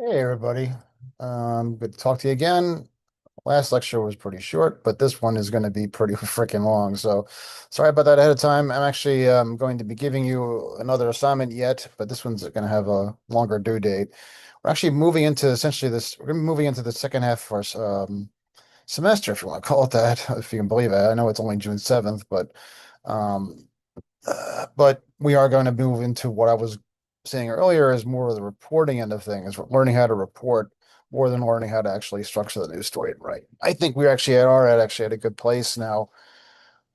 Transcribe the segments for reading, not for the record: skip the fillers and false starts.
Hey everybody. Good to talk to you again. Last lecture was pretty short, but this one is going to be pretty freaking long. So sorry about that ahead of time. I'm actually going to be giving you another assignment yet, but this one's going to have a longer due date. We're actually moving into essentially this, we're going to be moving into the second half of our semester, if you want to call it that, if you can believe it. I know it's only June 7th, um, but we are going to move into what I was saying earlier is more of the reporting end of things, learning how to report more than learning how to actually structure the news story right. I think we're actually at a good place now.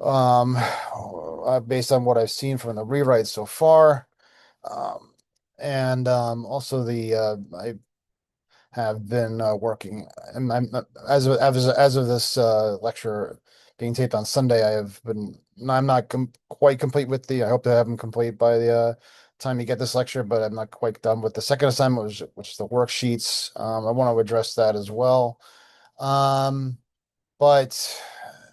Um, Based on what I've seen from the rewrites so far. Um, and also I have been working, and as of this lecture being taped on Sunday, I'm not quite complete with I hope to have them complete by the time you get this lecture, but I'm not quite done with the second assignment, which is the worksheets. I want to address that as well. Um, but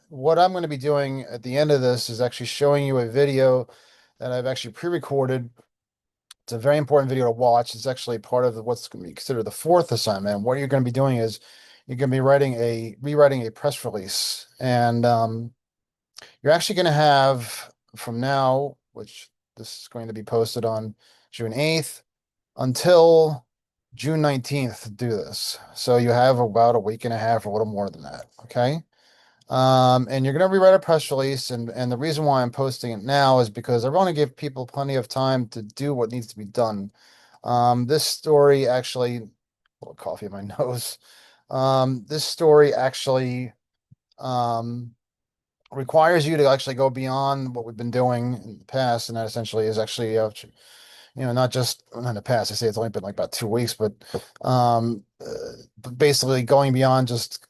what I'm going to be doing at the end of this is actually showing you a video that I've actually pre-recorded. It's a very important video to watch. It's actually part of what's going to be considered the fourth assignment. What you're going to be doing is you're going to be rewriting a press release, and you're actually going to have from now, which this is going to be posted on June 8th, until June 19th to do this. So you have about a week and a half, or a little more than that. Okay. And you're going to rewrite a press release, and the reason why I'm posting it now is because I want to give people plenty of time to do what needs to be done. This story actually, a little coffee in my nose. This story actually um, requires you to actually go beyond what we've been doing in the past, and that essentially is actually, not just in the past. I say it's only been like about 2 weeks, but basically going beyond just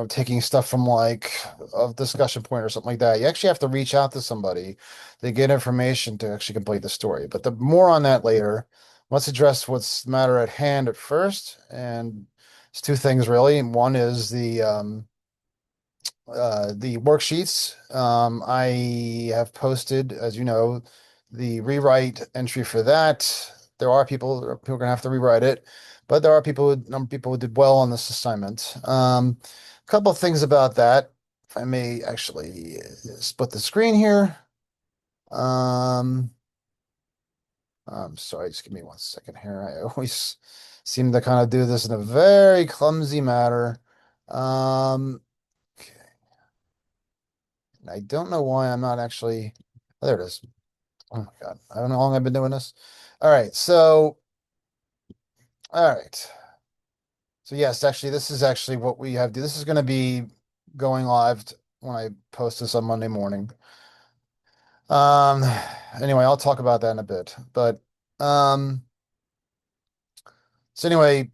taking stuff from like a discussion point or something like that. You actually have to reach out to somebody to get information to actually complete the story. But the more on that later. Let's address what's the matter at hand at first, and it's two things really. One is the worksheets. I have posted, as you know, the rewrite entry for that. There are people are gonna have to rewrite it, but there are number of people who did well on this assignment. A couple of things about that. If I may actually split the screen here. Um, I'm sorry, just give me 1 second here. I always seem to kind of do this in a very clumsy manner. Um, I don't know why I'm not actually. Oh, there it is. Oh my God. I don't know how long I've been doing this. All right. All right. So yes, actually, this is actually what we have to do. This is going to be going live when I post this on Monday morning. Um, anyway, I'll talk about that in a bit. Um, so anyway,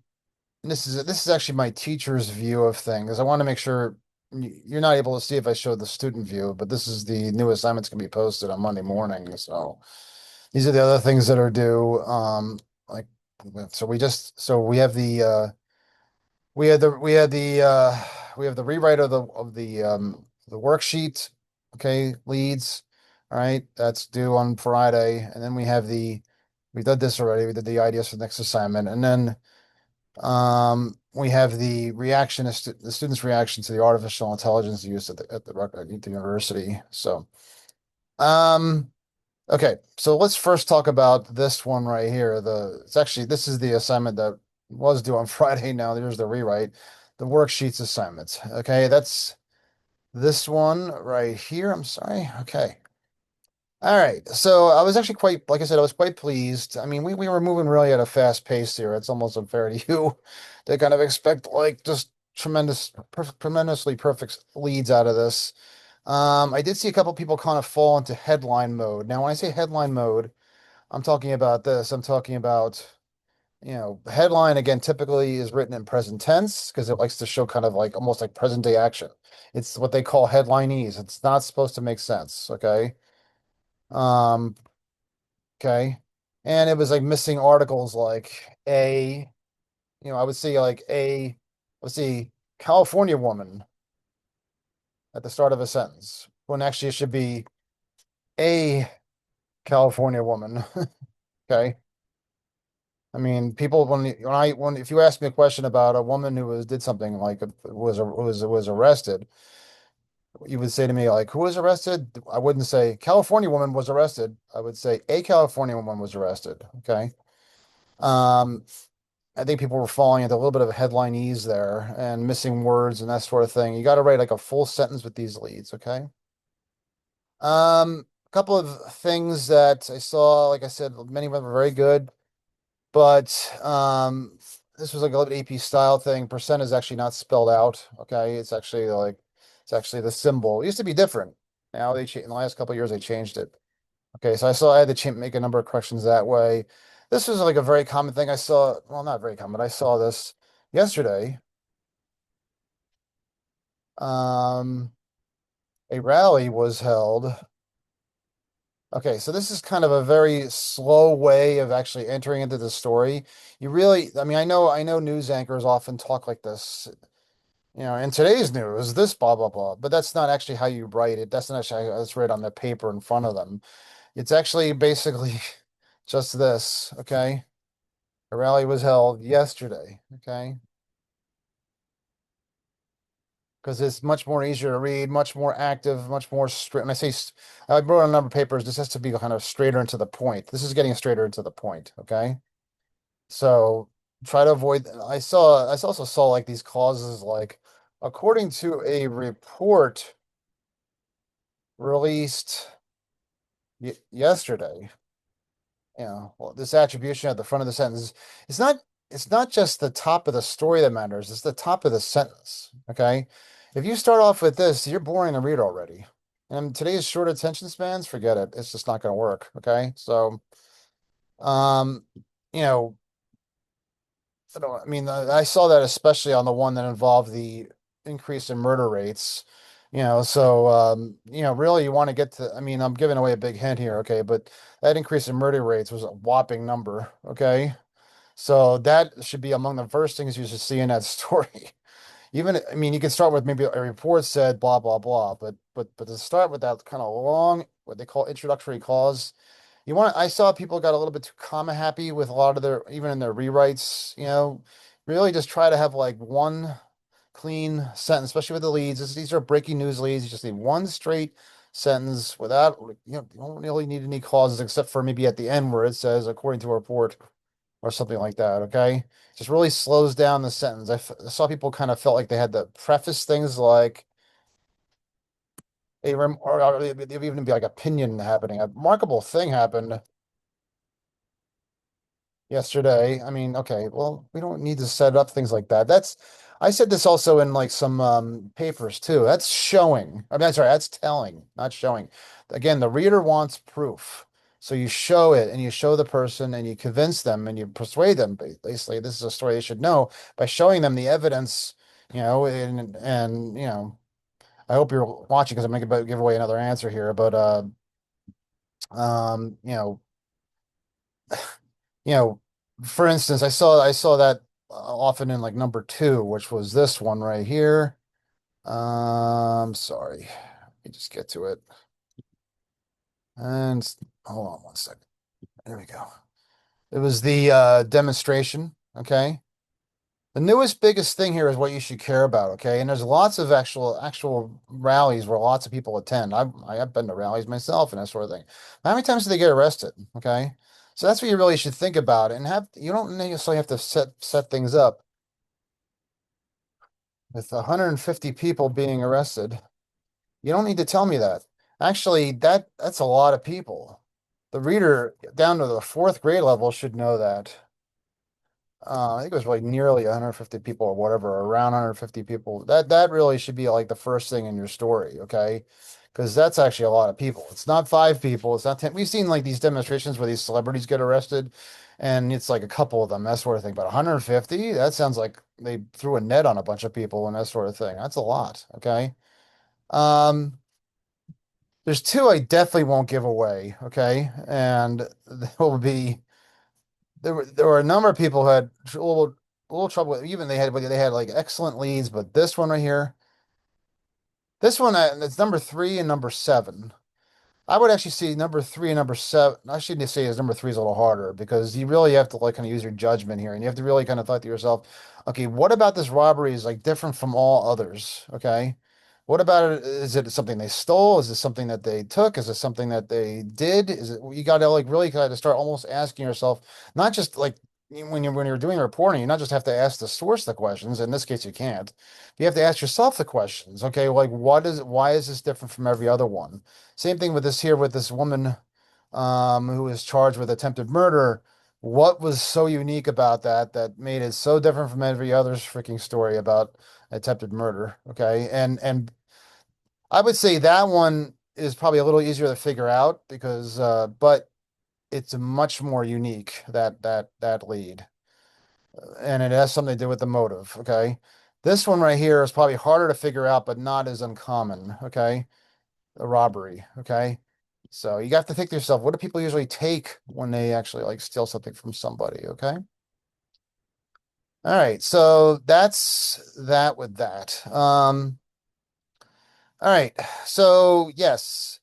this is actually my teacher's view of things. I want to make sure you're not able to see if I show the student view, but this is the new assignment's going to be posted on Monday morning. So these are the other things that are due. Like so we have we have the rewrite of the worksheet. Okay, leads. All right, that's due on Friday, and then we did this already. We did the ideas for the next assignment, and then we have the students' reaction to the artificial intelligence used at the university. So, um, okay, so let's first talk about this one right here. This is the assignment that was due on Friday. Now there's the rewrite, the worksheets assignments. Okay, that's this one right here. I'm sorry. Okay. All right. So I was actually quite, like I said, I was quite pleased. I mean, we were moving really at a fast pace here. It's almost unfair to you to kind of expect like just tremendously perfect leads out of this. I did see a couple people kind of fall into headline mode. Now, when I say headline mode, I'm talking about this. I'm talking about, headline again typically is written in present tense because it likes to show kind of like almost like present day action. It's what they call headlinees. It's not supposed to make sense. Okay. Um, okay. And it was like missing articles like I would see like let's see, California woman at the start of a sentence when actually it should be a California woman. Okay. I mean, people when if you ask me a question about a woman who did something like was arrested, you would say to me like, who was arrested? I wouldn't say California woman was arrested. I would say a California woman was arrested. Okay. Um, I think people were falling into a little bit of a headline ease there and missing words and that sort of thing. You got to write like a full sentence with these leads. Okay. A couple of things that I saw, like I said, many of them were very good. But this was like a little AP style thing. Percent is actually not spelled out. Okay, it's actually the symbol. It used to be different. Now in the last couple of years they changed it. Okay, so I had to make a number of corrections that way. This was like a very common thing I saw. Well, not very common, but I saw this yesterday. Um, a rally was held. Okay, so this is kind of a very slow way of actually entering into the story. I mean, I know news anchors often talk like this, in today's news, this blah blah blah, but that's not actually how you write it. That's not actually how it's written on the paper in front of them. It's actually basically just this, okay? A rally was held yesterday, okay? Because it's much more easier to read, much more active, much more straight. And I wrote on a number of papers, this has to be kind of straighter into the point. This is getting straighter into the point, okay? So try to avoid. I also saw like these clauses like, according to a report released yesterday, well, this attribution at the front of the sentence, it's not it's not just the top of the story that matters, it's the top of the sentence. Okay. If you start off with this, you're boring to read already. And today's short attention spans, forget it. It's just not going to work. Okay. So, um, you know, I mean, I saw that especially on the one that involved the increase in murder rates. Really you want to get to, I mean, I'm giving away a big hint here, okay, but that increase in murder rates was a whopping number, okay? So that should be among the first things you should see in that story. I mean, you can start with maybe a report said blah blah blah, but to start with that kind of long, what they call introductory clause, I saw people got a little bit too comma happy with a lot of even in their rewrites, really just try to have like one clean sentence, especially with the leads. These are breaking news leads. You just need one straight sentence without, you don't really need any clauses except for maybe at the end where it says, according to a report or something like that. Okay. Just really slows down the sentence. I saw people kind of felt like they had to preface things like or there'd even be like opinion happening. A remarkable thing happened yesterday. I mean, okay, well, we don't need to set up things like that. I said this also in like some papers too. That's showing. I mean, I'm sorry, that's telling, not showing. Again, the reader wants proof. So you show it and you show the person and you convince them and you persuade them. Basically, this is a story they should know by showing them the evidence, I hope you're watching because I'm going to give away another answer here. But um, you know, you know, for instance, I saw that often in like number two, which was this one right here. Sorry, let me just get to it. And hold on one second. There we go. It was the demonstration. Okay. The newest biggest thing here is what you should care about, okay? And there's lots of actual rallies where lots of people attend. I've been to rallies myself and that sort of thing. How many times do they get arrested? Okay. So that's what you really should think about and you don't necessarily have to set things up with 150 people being arrested. You don't need to tell me that. Actually, that's a lot of people. The reader down to the fourth grade level should know that. I think it was like nearly 150 people or whatever, around 150 people. That really should be like the first thing in your story, okay? Because that's actually a lot of people. It's not five people. It's not 10. We've seen like these demonstrations where these celebrities get arrested, and it's like a couple of them, that sort of thing. But 150, that sounds like they threw a net on a bunch of people and that sort of thing. That's a lot, okay? Um, there's two I definitely won't give away, okay? And there will be there were a number of people who had a little trouble with even they had like excellent leads, but this one right here, this one it's number three and number seven. I would actually see number three and number seven. I shouldn't say is number three is a little harder because you really have to like kind of use your judgment here, and you have to really kind of thought to yourself, okay, what about this robbery is like different from all others? Okay, what about it? Is it something they stole? Is it something that they took? Is it something that they did? Is it you got to like really kind of start almost asking yourself, not just like when you're doing reporting, you not just have to ask the source the questions. In this case, you can't. You have to ask yourself the questions. Okay, like why is this different from every other one? Same thing with this here with this woman who was charged with attempted murder. What was so unique about that that made it so different from every other freaking story about attempted murder? Okay. And I would say that one is probably a little easier to figure out because but it's much more unique that lead. And it has something to do with the motive. Okay. This one right here is probably harder to figure out, but not as uncommon. Okay, a robbery. Okay. So you have to think to yourself, what do people usually take when they actually like steal something from somebody? Okay. All right. So that's that with that. All right. So yes.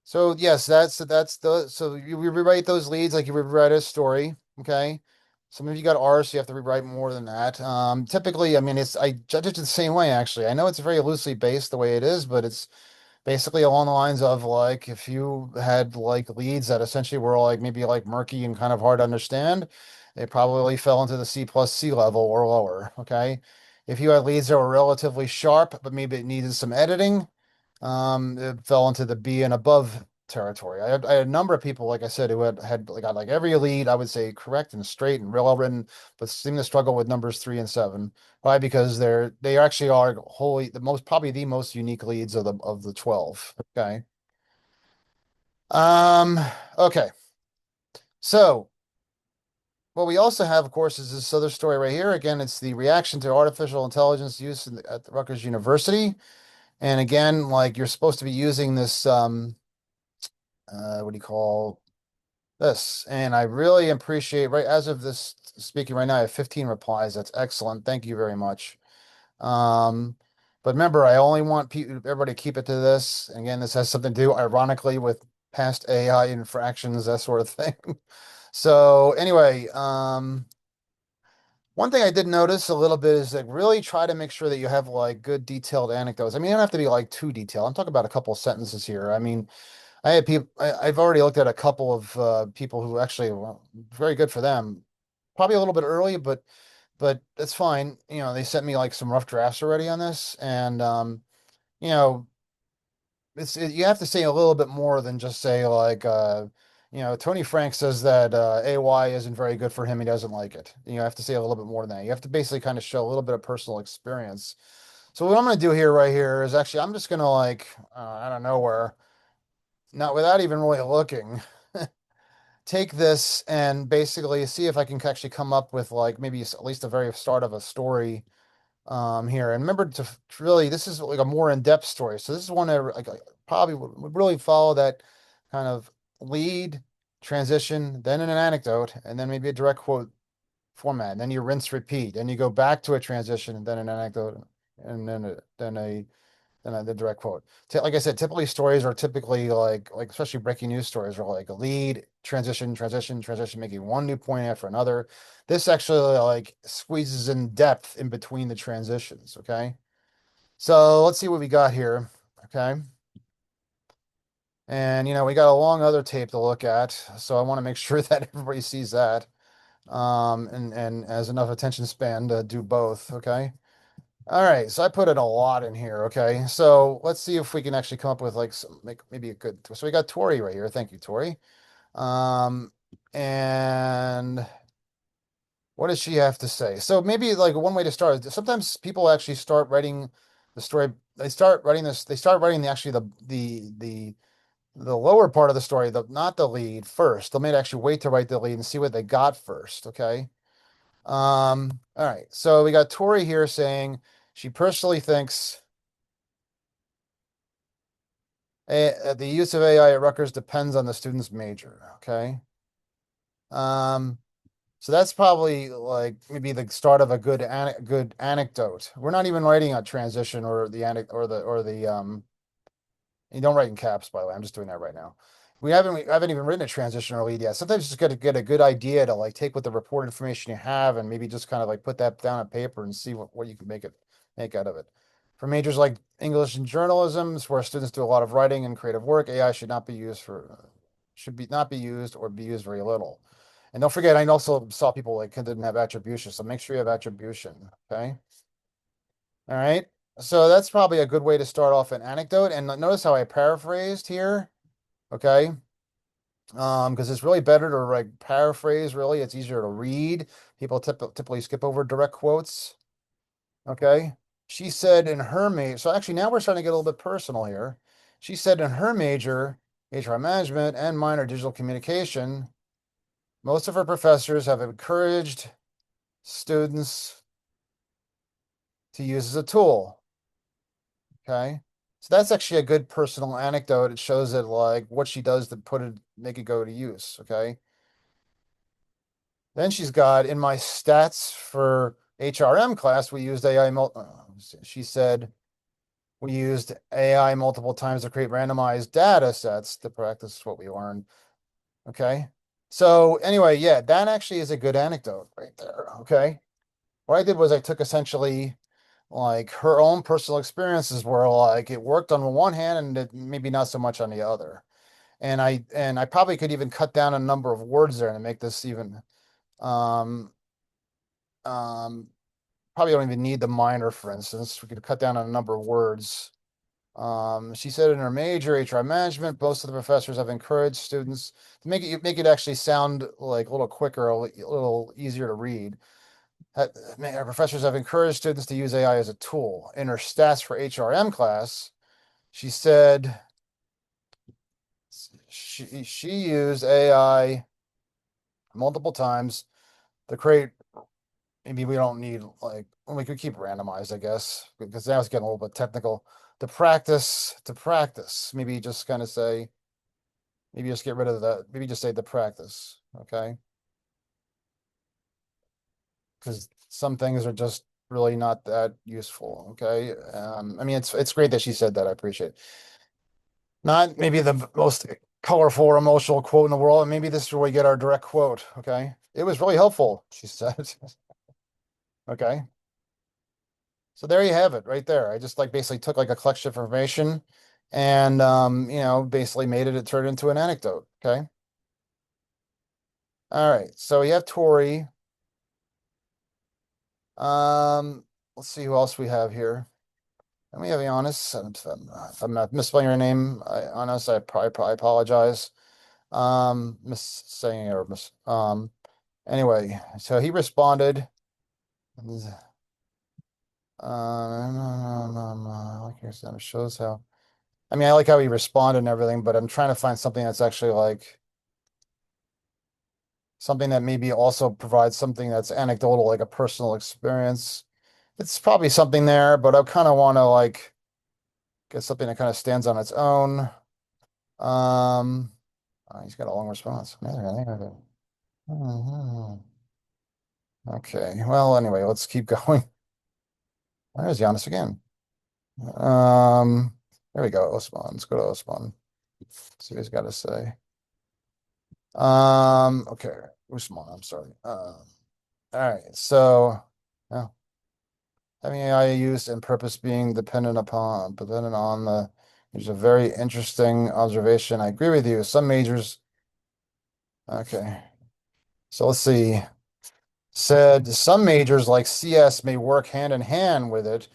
So yes, that's the so you rewrite those leads like you rewrite a story. Okay. Some of you got R, so you have to rewrite more than that. Typically, I mean, I judge it the same way, actually. I know it's very loosely based the way it is, but it's basically along the lines of like if you had like leads that essentially were like maybe like murky and kind of hard to understand, they probably fell into the C plus C level or lower. Okay. If you had leads that were relatively sharp, but maybe it needed some editing, it fell into the B and above territory. I had a number of people, like I said, who had got like every lead, I would say correct and straight and real well written, but seem to struggle with numbers 3 and 7. Probably because they actually are wholly probably the most unique leads of the 12. Okay. Um, okay. So what we also have, of course, is this other story right here. Again, it's the reaction to artificial intelligence use at the Rutgers University. And again, like you're supposed to be using this what do you call this? And I really appreciate right as of this speaking right now, I have 15 replies. That's excellent. Thank you very much. Um, but remember, I only want everybody to keep it to this. Again, this has something to do, ironically, with past AI infractions, that sort of thing. So anyway, one thing I did notice a little bit is like really try to make sure that you have like good detailed anecdotes. I mean, you don't have to be like too detailed. I'm talking about a couple of sentences here. I mean, I had people. I've already looked at a couple of people who actually, well, very good for them. Probably a little bit early, but that's fine. You know, they sent me like some rough drafts already on this, and you know, you have to say a little bit more than just say like Tony Frank says that AY isn't very good for him. He doesn't like it. You have to say a little bit more than that. You have to basically kind of show a little bit of personal experience. So what I'm going to do here right here is actually I'm just going to like I don't know where, not without even really looking, take this and basically see if I can actually come up with like maybe at least the very start of a story here. And remember to really, this is like a more in-depth story. So this is one that like I probably would really follow that kind of lead transition, then an anecdote, and then maybe a direct quote format. And then you rinse repeat, and you go back to a transition, and then an anecdote, and then the direct quote. Like I said, typically stories are typically like especially breaking news stories are like a lead, transition, transition, transition, making one new point after another. This actually like squeezes in depth in between the transitions. Okay. So let's see what we got here. Okay. And we got a long other tape to look at. So I want to make sure that everybody sees that. And has enough attention span to do both. Okay. All right, so I put in a lot in here. Okay, so let's see if we can actually come up with like maybe a good. So we got Tori right here. Thank you, Tori. Um, and what does she have to say? So maybe like one way to start is sometimes people actually start writing the story. They start writing this. They start writing actually the lower part of the story, not the lead first. They may actually wait to write the lead and see what they got first. Okay. All right. So we got Tori here saying she personally thinks the use of AI at Rutgers depends on the student's major. Okay. Um, so that's probably like maybe the start of a good anecdote. We're not even writing a transition or the You don't write in caps, by the way. I'm just doing that right now. I haven't even written a transitional lead yet. Sometimes you just got to get a good idea to like take what the report information you have and maybe just kind of like put that down on paper and see what you can make out of it. For majors like English and journalism, where students do a lot of writing and creative work, AI should be not be used or be used very little. And don't forget, I also saw people like didn't have attribution, so make sure you have attribution. Okay. All right. So that's probably a good way to start off an anecdote. And notice how I paraphrased here. Okay. Because it's really better to like paraphrase, really. It's easier to read. People typically skip over direct quotes. Okay. She said in her major, so actually now we're starting to get a little bit personal here. She said in her major, HR management and minor digital communication, most of her professors have encouraged students to use as a tool. Okay. So that's actually a good personal anecdote. It shows that like what she does to make it go to use. Okay. Then she's got in my stats for HRM class, we used AI. She said we used AI multiple times to create randomized data sets to practice what we learned. Okay. So anyway, yeah, that actually is a good anecdote right there. Okay. What I did was I took essentially like her own personal experiences where like it worked on one hand and maybe not so much on the other. And I probably could even cut down a number of words there and make this even um um probably don't even need the minor, for instance. We could cut down on a number of words. She said in her major, HR management, most of the professors have encouraged students to make it actually sound like a little quicker, a little easier to read. Our professors have encouraged students to use AI as a tool. In her stats for HRM class, she said she used AI multiple times to create. Maybe we don't need like we could keep randomized, I guess, because now it's getting a little bit technical. To practice. Maybe just kind of say, maybe just get rid of that. Maybe just say the practice, okay? Because some things are just really not that useful, okay? I mean, it's great that she said that. I appreciate it. Not maybe the most colorful or emotional quote in the world, and maybe this is where we get our direct quote, okay? It was really helpful, she said. Okay. So there you have it right there. I just like basically took like a collection of information and basically it turned into an anecdote. Okay. All right. So we have Tori. Um, let's see who else we have here. And we have Giannis. If I'm not misspelling your name, Giannis, I apologize. Miss saying or miss anyway, so he responded. I like your sound. It shows how. I mean, I like how he responded and everything, but I'm trying to find something that's actually like something that maybe also provides something that's anecdotal, like a personal experience. It's probably something there, but I kind of want to like get something that kind of stands on its own. He's got a long response. Mhm. Okay. Well, anyway, let's keep going. There's Giannis again. Um, there we go. Osman. Let's go to Osman. See what he's got to say. Okay. Usman, I'm sorry. All right. So, yeah, having AI used and purpose being dependent on there's a very interesting observation. I agree with you. Some majors, okay. So let's see. Said some majors like CS may work hand in hand with it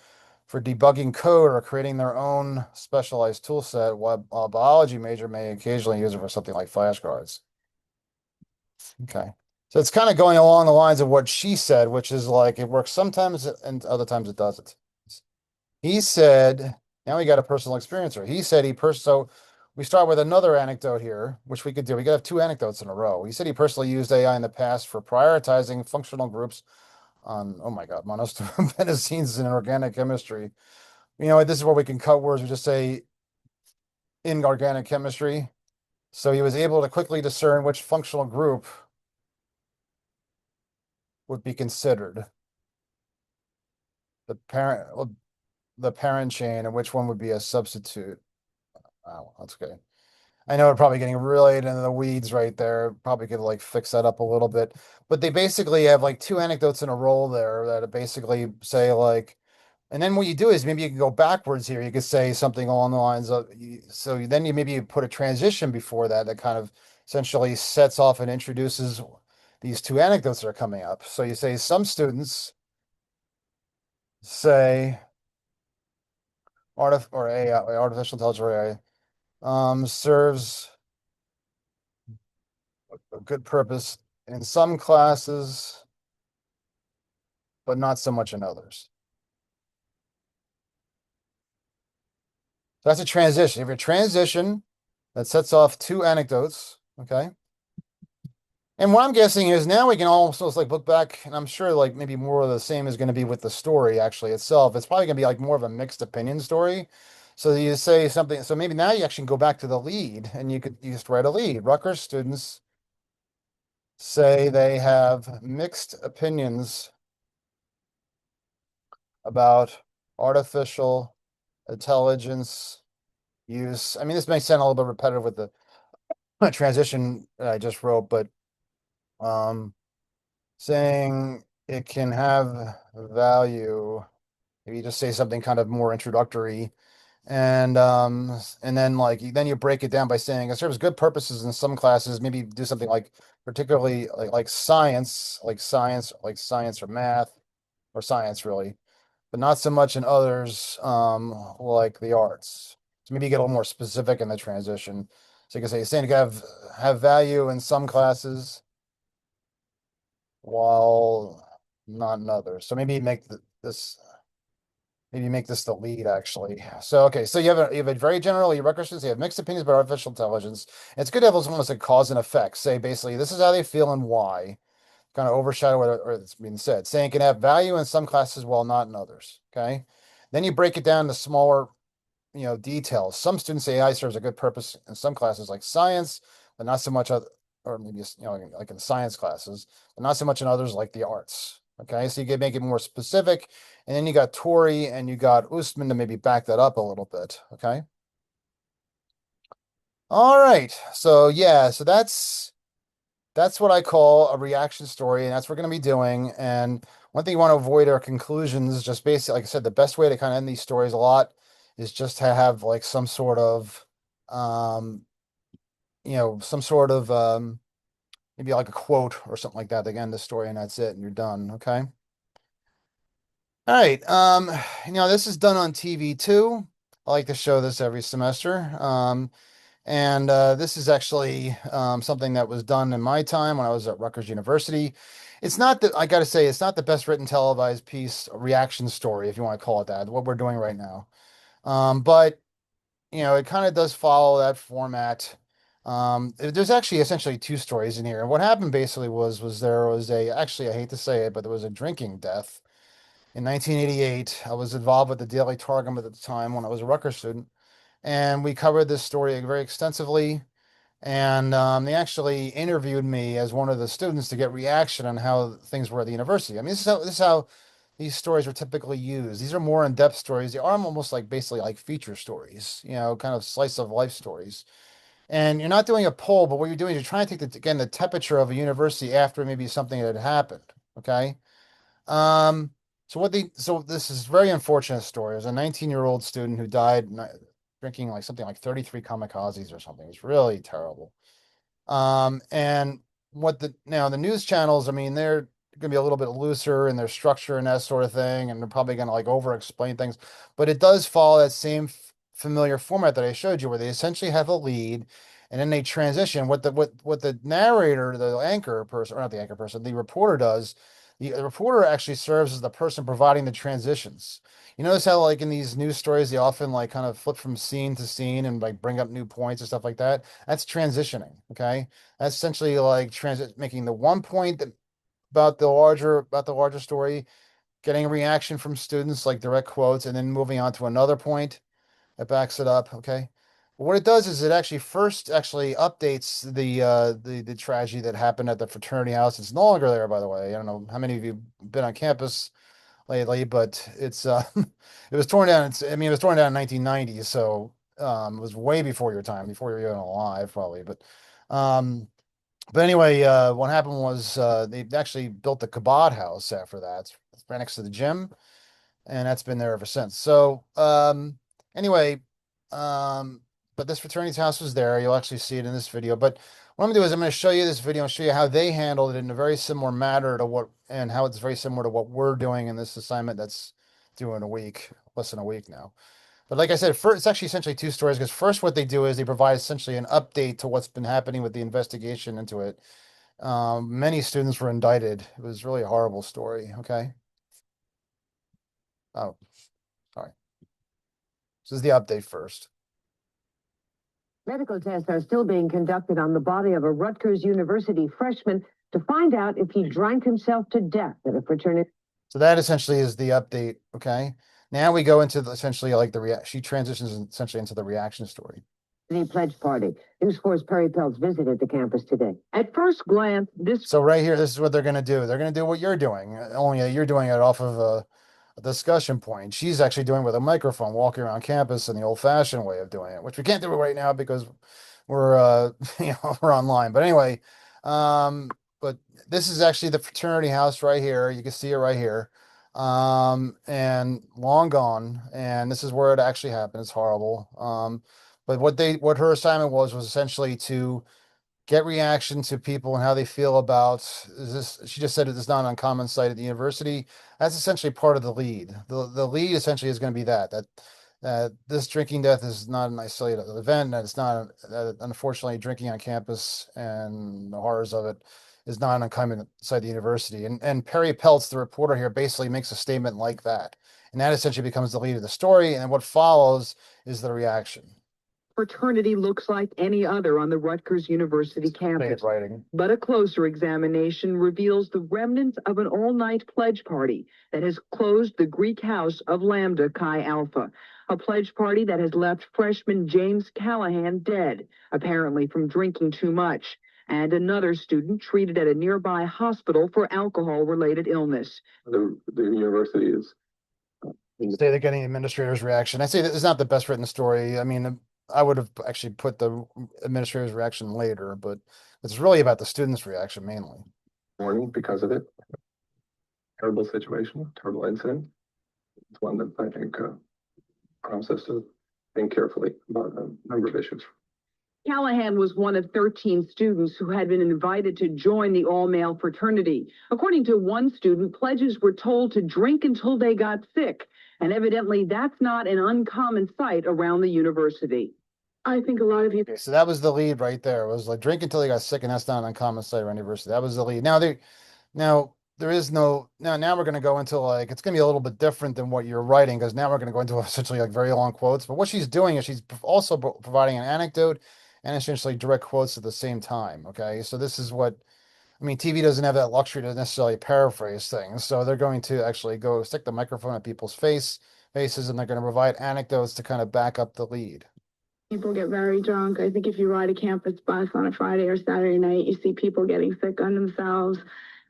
for debugging code or creating their own specialized tool set, while a biology major may occasionally use it for something like flashcards. Okay. So it's kind of going along the lines of what she said, which is like it works sometimes and other times it doesn't. He said, now we got a personal experiencer. He said so we start with another anecdote here, which we could do. We could have two anecdotes in a row. He said he personally used AI in the past for prioritizing functional groups on, oh my God, monostereopenicines in organic chemistry. You know, this is where we can cut words. We just say in organic chemistry. So he was able to quickly discern which functional group would be considered the parent chain and which one would be a substitute. Oh, that's good. I know we're probably getting really into the weeds right there. Probably could like fix that up a little bit. But they basically have like two anecdotes in a row there that basically say like, and then what you do is maybe you can go backwards here. You could say something along the lines of, so then you maybe you put a transition before that that kind of essentially sets off and introduces these two anecdotes that are coming up. So you say some students say artificial intelligence or AI serves a good purpose in some classes, but not so much in others. So that's a transition. If you have a transition that sets off two anecdotes, okay. And what I'm guessing is now we can also like look back, and I'm sure like maybe more of the same is going to be with the story actually itself. It's probably going to be like more of a mixed opinion story. So you say something, so maybe now you actually can go back to the lead and you just write a lead. Rutgers students say they have mixed opinions about artificial intelligence use. I mean, this may sound a little bit repetitive with the transition that I just wrote, but um, saying it can have value. Maybe you just say something kind of more introductory, and then like then you break it down by saying it serves good purposes in some classes. Maybe do something like particularly like science, like science or math or science really, but not so much in others, like the arts. So maybe you get a little more specific in the transition. So you can say saying to have value in some classes while not in others. So maybe make this maybe make this the lead actually. So okay, so you have a very general you questions, you have mixed opinions about artificial intelligence. And it's good to have almost like cause and effect. Say basically this is how they feel and why. Kind of overshadow what it's being said. Saying it can have value in some classes while not in others. Okay. Then you break it down to smaller, details. Some students say AI serves a good purpose in some classes like science, but not so much other, or maybe like in science classes, but not so much in others like the arts. Okay, so you can make it more specific, and then you got Tori and you got Usman to maybe back that up a little bit. Okay. All right. So yeah, so that's what I call a reaction story, and that's what we're going to be doing. And one thing you want to avoid are conclusions. Just basically, like I said, the best way to kind of end these stories a lot is just to have like some sort of, um, some sort of, maybe like a quote or something like that. They end the story, and that's it, and you're done. Okay. All right. This is done on TV too. I like to show this every semester. And this is actually something that was done in my time when I was at Rutgers University. It's not that I got to say, it's not the best written televised piece, reaction story, if you want to call it that, what we're doing right now. But it kind of does follow that format. There's actually essentially two stories in here. And what happened basically was there was actually, I hate to say it, but there was a drinking death in 1988. I was involved with the Daily Targum at the time when I was a Rutgers student, and we covered this story very extensively. And they actually interviewed me as one of the students to get reaction on how things were at the university. I mean, this is how these stories are typically used. These are more in-depth stories. They are almost like basically like feature stories, kind of slice of life stories. And you're not doing a poll, but what you're doing is you're trying to take again the temperature of a university after maybe something that had happened. Okay. Um, so this is a very unfortunate story. There's a 19-year-old student who died drinking like something like 33 kamikazes or something. It's really terrible. And what the news channels, I mean, they're gonna be a little bit looser in their structure and that sort of thing, and they're probably gonna like over explain things, but it does follow that same familiar format that I showed you, where they essentially have a lead and then they transition. What the narrator, the anchor person, or not the anchor person, the reporter does. The reporter actually serves as the person providing the transitions. You notice how like in these news stories they often like kind of flip from scene to scene and like bring up new points and stuff like that. That's transitioning. Okay. That's essentially like transit making the one point about the larger story, getting a reaction from students like direct quotes, and then moving on to another point that backs it up. Okay. But what it does is it actually first actually updates the tragedy that happened at the fraternity house. It's no longer there, by the way. I don't know how many of you been on campus lately, but it's it was torn down. It was torn down in 1990, so It was way before your time, before you were even alive, probably. Um, but anyway, what happened was they actually built the Kabod house after that. It's right next to the gym, and that's been there ever since. So, anyway, um, but this fraternity's house was there. You'll actually see it in this video. But what I'm gonna do is I'm gonna show you this video and show you how they handled it in a very similar manner to what, and how it's very similar to what we're doing in this assignment that's due in a week, less than a week now. But like I said, first, it's actually essentially two stories because first, what they do is they provide essentially an update to what's been happening with the investigation into it. Many students were indicted. It was really a horrible story. Okay. Oh, sorry. This is the update first. Medical tests are still being conducted on the body of a Rutgers University freshman to find out if he drank himself to death at a fraternity. So that essentially is the update. Okay. Now we go into essentially like she transitions essentially into the reaction story. The pledge party. News 4's Perry Peltz visited the campus today. At first glance, So right here, this is what they're going to do. They're going to do what you're doing, only you're doing it off of a discussion point. She's actually doing it with a microphone, walking around campus in the old-fashioned way of doing it, which we can't do it right now because we're we're online. But anyway, but this is actually the fraternity house right here. You can see it right here. And long gone. And this is where it actually happened. It's horrible. But what her assignment was essentially to get reaction to people and how they feel about is this. She just said it is not an uncommon sight at the university. That's essentially part of the lead. The lead essentially is going to be that this drinking death is not an isolated event, that it's not unfortunately drinking on campus and the horrors of it is not an uncommon sight at the university. And Perry Peltz, the reporter here, basically makes a statement like that. And that essentially becomes the lead of the story. And what follows is the reaction. Fraternity looks like any other on the Rutgers University campus. But a closer examination reveals the remnants of an all-night pledge party that has closed the Greek house of Lambda Chi Alpha. A pledge party that has left freshman James Callahan dead, apparently from drinking too much, and another student treated at a nearby hospital for alcohol-related illness. The university is. Say they're getting administrator's reaction. I say that it's not the best written story. I mean, I would have actually put the administrator's reaction later, but it's really about the students' reaction mainly. Warning because of it. Terrible situation, terrible incident. It's one that I think prompts us to think carefully about a number of issues. Callahan was one of 13 students who had been invited to join the all-male fraternity. According to one student, pledges were told to drink until they got sick, and evidently that's not an uncommon sight around the university. I think a lot of you. Okay, so that was the lead right there. It was like drink until they got sick, and that's not an uncommon sight around university. That was the lead. Now there is no now we're going to go into like it's going to be a little bit different than what you're writing because now we're going to go into essentially like very long quotes. But what she's doing is she's also providing an anecdote and essentially direct quotes at the same time. Okay, so this is what I mean. TV doesn't have that luxury to necessarily paraphrase things, so they're going to actually go stick the microphone at people's faces, and they're going to provide anecdotes to kind of back up the lead. People get very drunk. I think if you ride a campus bus on a Friday or Saturday night, you see people getting sick on themselves.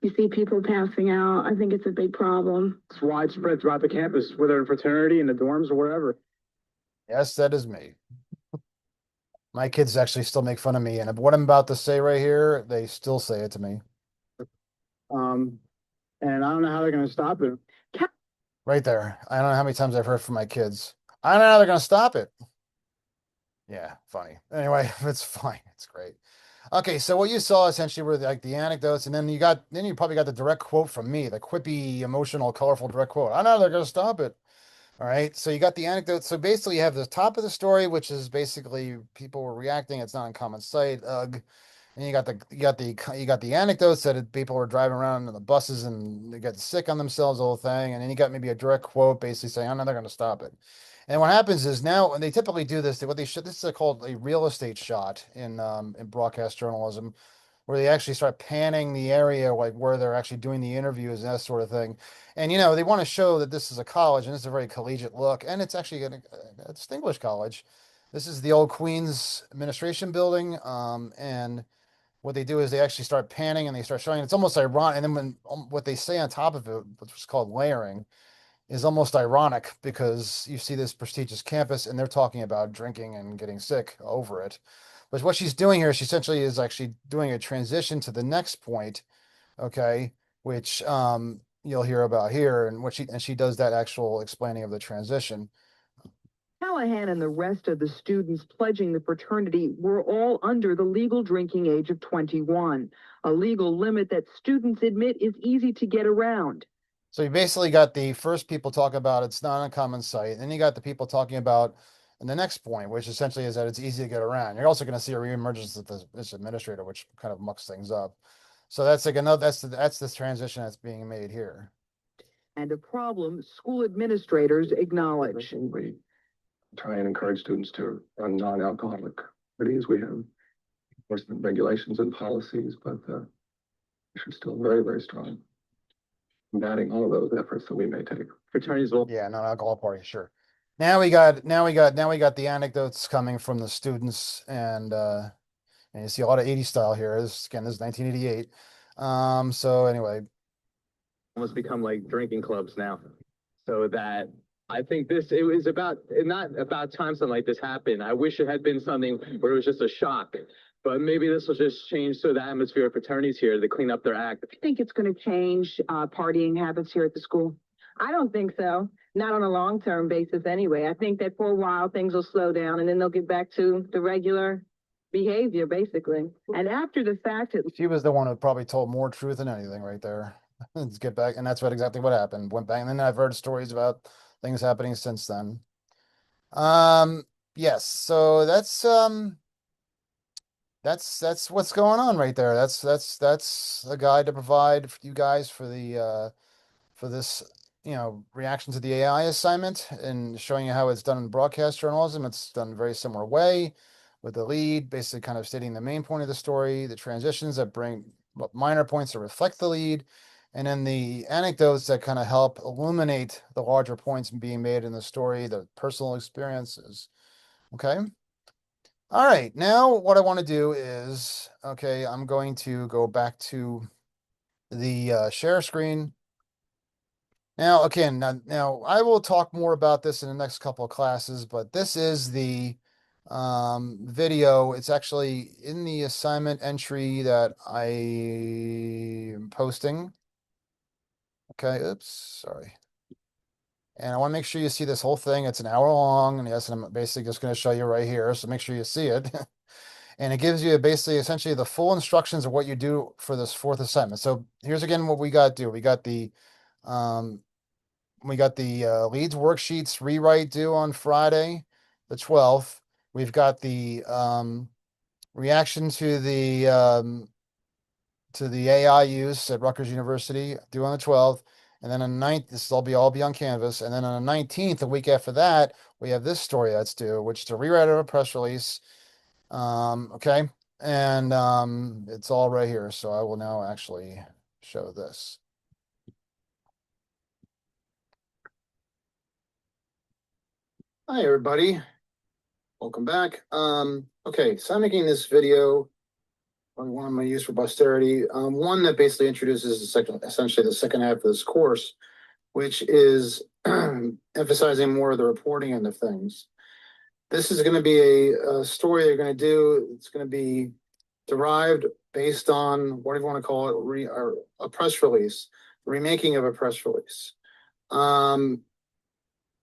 You see people passing out. I think it's a big problem. It's widespread throughout the campus, whether in fraternity, in the dorms, or wherever. Yes, that is me. My kids actually still make fun of me, and what I'm about to say right here, they still say it to me. And I don't know how they're going to stop it. Right there. I don't know how many times I've heard from my kids. I don't know how they're going to stop it. Yeah, funny. Anyway, it's fine. It's great. Okay, so what you saw essentially were like the anecdotes, and then you probably got the direct quote from me, the quippy, emotional, colorful direct quote. I know how they're going to stop it. All right, so you got the anecdotes. So basically, you have the top of the story, which is basically people were reacting. It's not a common sight. Ugh. And you got the anecdotes that people were driving around in the buses and they got sick on themselves, the whole thing. And then you got maybe a direct quote, basically saying, "I know they're going to stop it." And what happens is now, and they typically do this. This is called a real estate shot in broadcast journalism, where they actually start panning the area, like where they're actually doing the interviews and that sort of thing. And, they want to show that this is a college and it's a very collegiate look. And it's actually a distinguished college. This is the old Queens administration building. And what they do is they actually start panning and they start showing, it's almost ironic. And then what they say on top of it, which is called layering, is almost ironic because you see this prestigious campus and they're talking about drinking and getting sick over it. But what she's doing here, she essentially is actually doing a transition to the next point, okay, which you'll hear about here, and she does that actual explaining of the transition. Callahan and the rest of the students pledging the fraternity were all under the legal drinking age of 21, a legal limit that students admit is easy to get around. So you basically got the first people talking about it's not a common sight, and then you got the people talking about in the next point, which essentially is that it's easy to get around. You're also going to see a reemergence of this administrator, which kind of mucks things up. So that's like another that's this transition that's being made here. And a problem school administrators acknowledge. We try and encourage students to run non-alcoholic parties. We have enforcement regulations and policies, but we're still very, very strong. Combating all of those efforts that we may take. Fraternities will. Yeah, non-alcohol party, sure. Now we got the anecdotes coming from the students, and you see a lot of 80s style here. This is 1988. So anyway, almost become like drinking clubs now. So that I think it was not about time something like this happened. I wish it had been something where it was just a shock. But maybe this will just change so the atmosphere of fraternities here to clean up their act. I think it's going to change partying habits here at the school. I don't think so. Not on a long-term basis anyway. I think that for a while things will slow down and then they'll get back to the regular behavior, basically. And after the fact, she was the one who probably told more truth than anything right there. Let's get back, and that's exactly what happened. Went back, and then I've heard stories about things happening since then. Yes, so that's what's going on right there. That's a guide to provide for you guys for the for this reaction to the AI assignment, and showing you how it's done in broadcast journalism. It's done in a very similar way, with the lead basically kind of stating the main point of the story, the transitions that bring minor points that reflect the lead, and then the anecdotes that kind of help illuminate the larger points being made in the story, the personal experiences. Okay. All right. Now what I want to do is, okay, I'm going to go back to the share screen. Now, again, now I will talk more about this in the next couple of classes, but this is the video. It's actually in the assignment entry that I am posting. Okay, oops, sorry. And I want to make sure you see this whole thing. It's an hour long, and yes, I'm basically just going to show you right here, so make sure you see it. And it gives you basically essentially the full instructions of what you do for this fourth assignment. So here's again what we got to do. We got the leads worksheets rewrite due on Friday, the 12th. We've got the reaction to the AI use at Rutgers University due on the 12th. And then on the 9th, this will all be on Canvas. And then on the 19th, the week after that, we have this story that's due, which is a rewrite of a press release. Okay. And it's all right here. So I will now actually show this. Hi, everybody. Welcome back. Okay, so I'm making this video on one I'm going to use for posterity. One that basically introduces essentially the second half of this course, which is emphasizing more of the reporting end of things. This is going to be a story they're going to do. It's going to be derived based on what do you want to call it, a press release, remaking of a press release.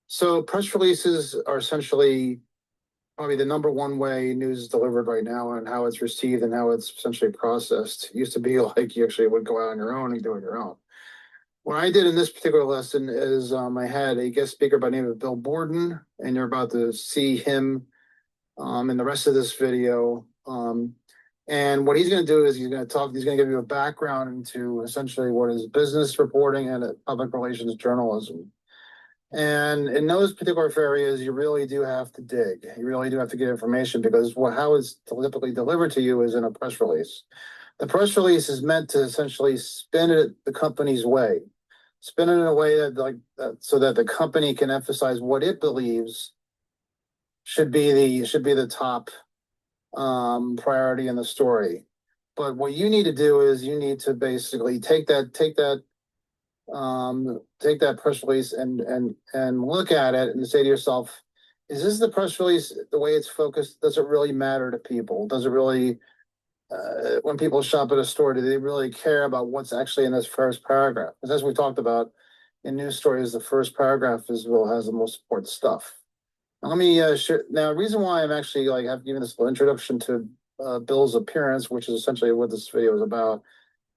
So press releases are essentially probably the number one way news is delivered right now, and how it's received and how it's essentially processed. It used to be like you actually would go out on your own and do it your own. What I did in this particular lesson is I had a guest speaker by the name of Bill Borden, and you're about to see him in the rest of this video. And what he's going to do is he's going to give you a background into essentially what is business reporting and public relations journalism. And in those particular areas, you really do have to dig. You really do have to get information, because how it's typically delivered to you is in a press release. The press release is meant to essentially spin it the company's way, spin it in a way that so that the company can emphasize what it believes should be the top priority in the story. But what you need to do is you need to basically take that take that press release and look at it and say to yourself, is this the press release, the way it's focused? Does it really matter to people? Does it really, when people shop at a store, do they really care about what's actually in this first paragraph? Because as we talked about in news stories, the first paragraph has the most important stuff. Now, let me share. Now, the reason why I'm actually like have given this little introduction to Bill's appearance, which is essentially what this video is about,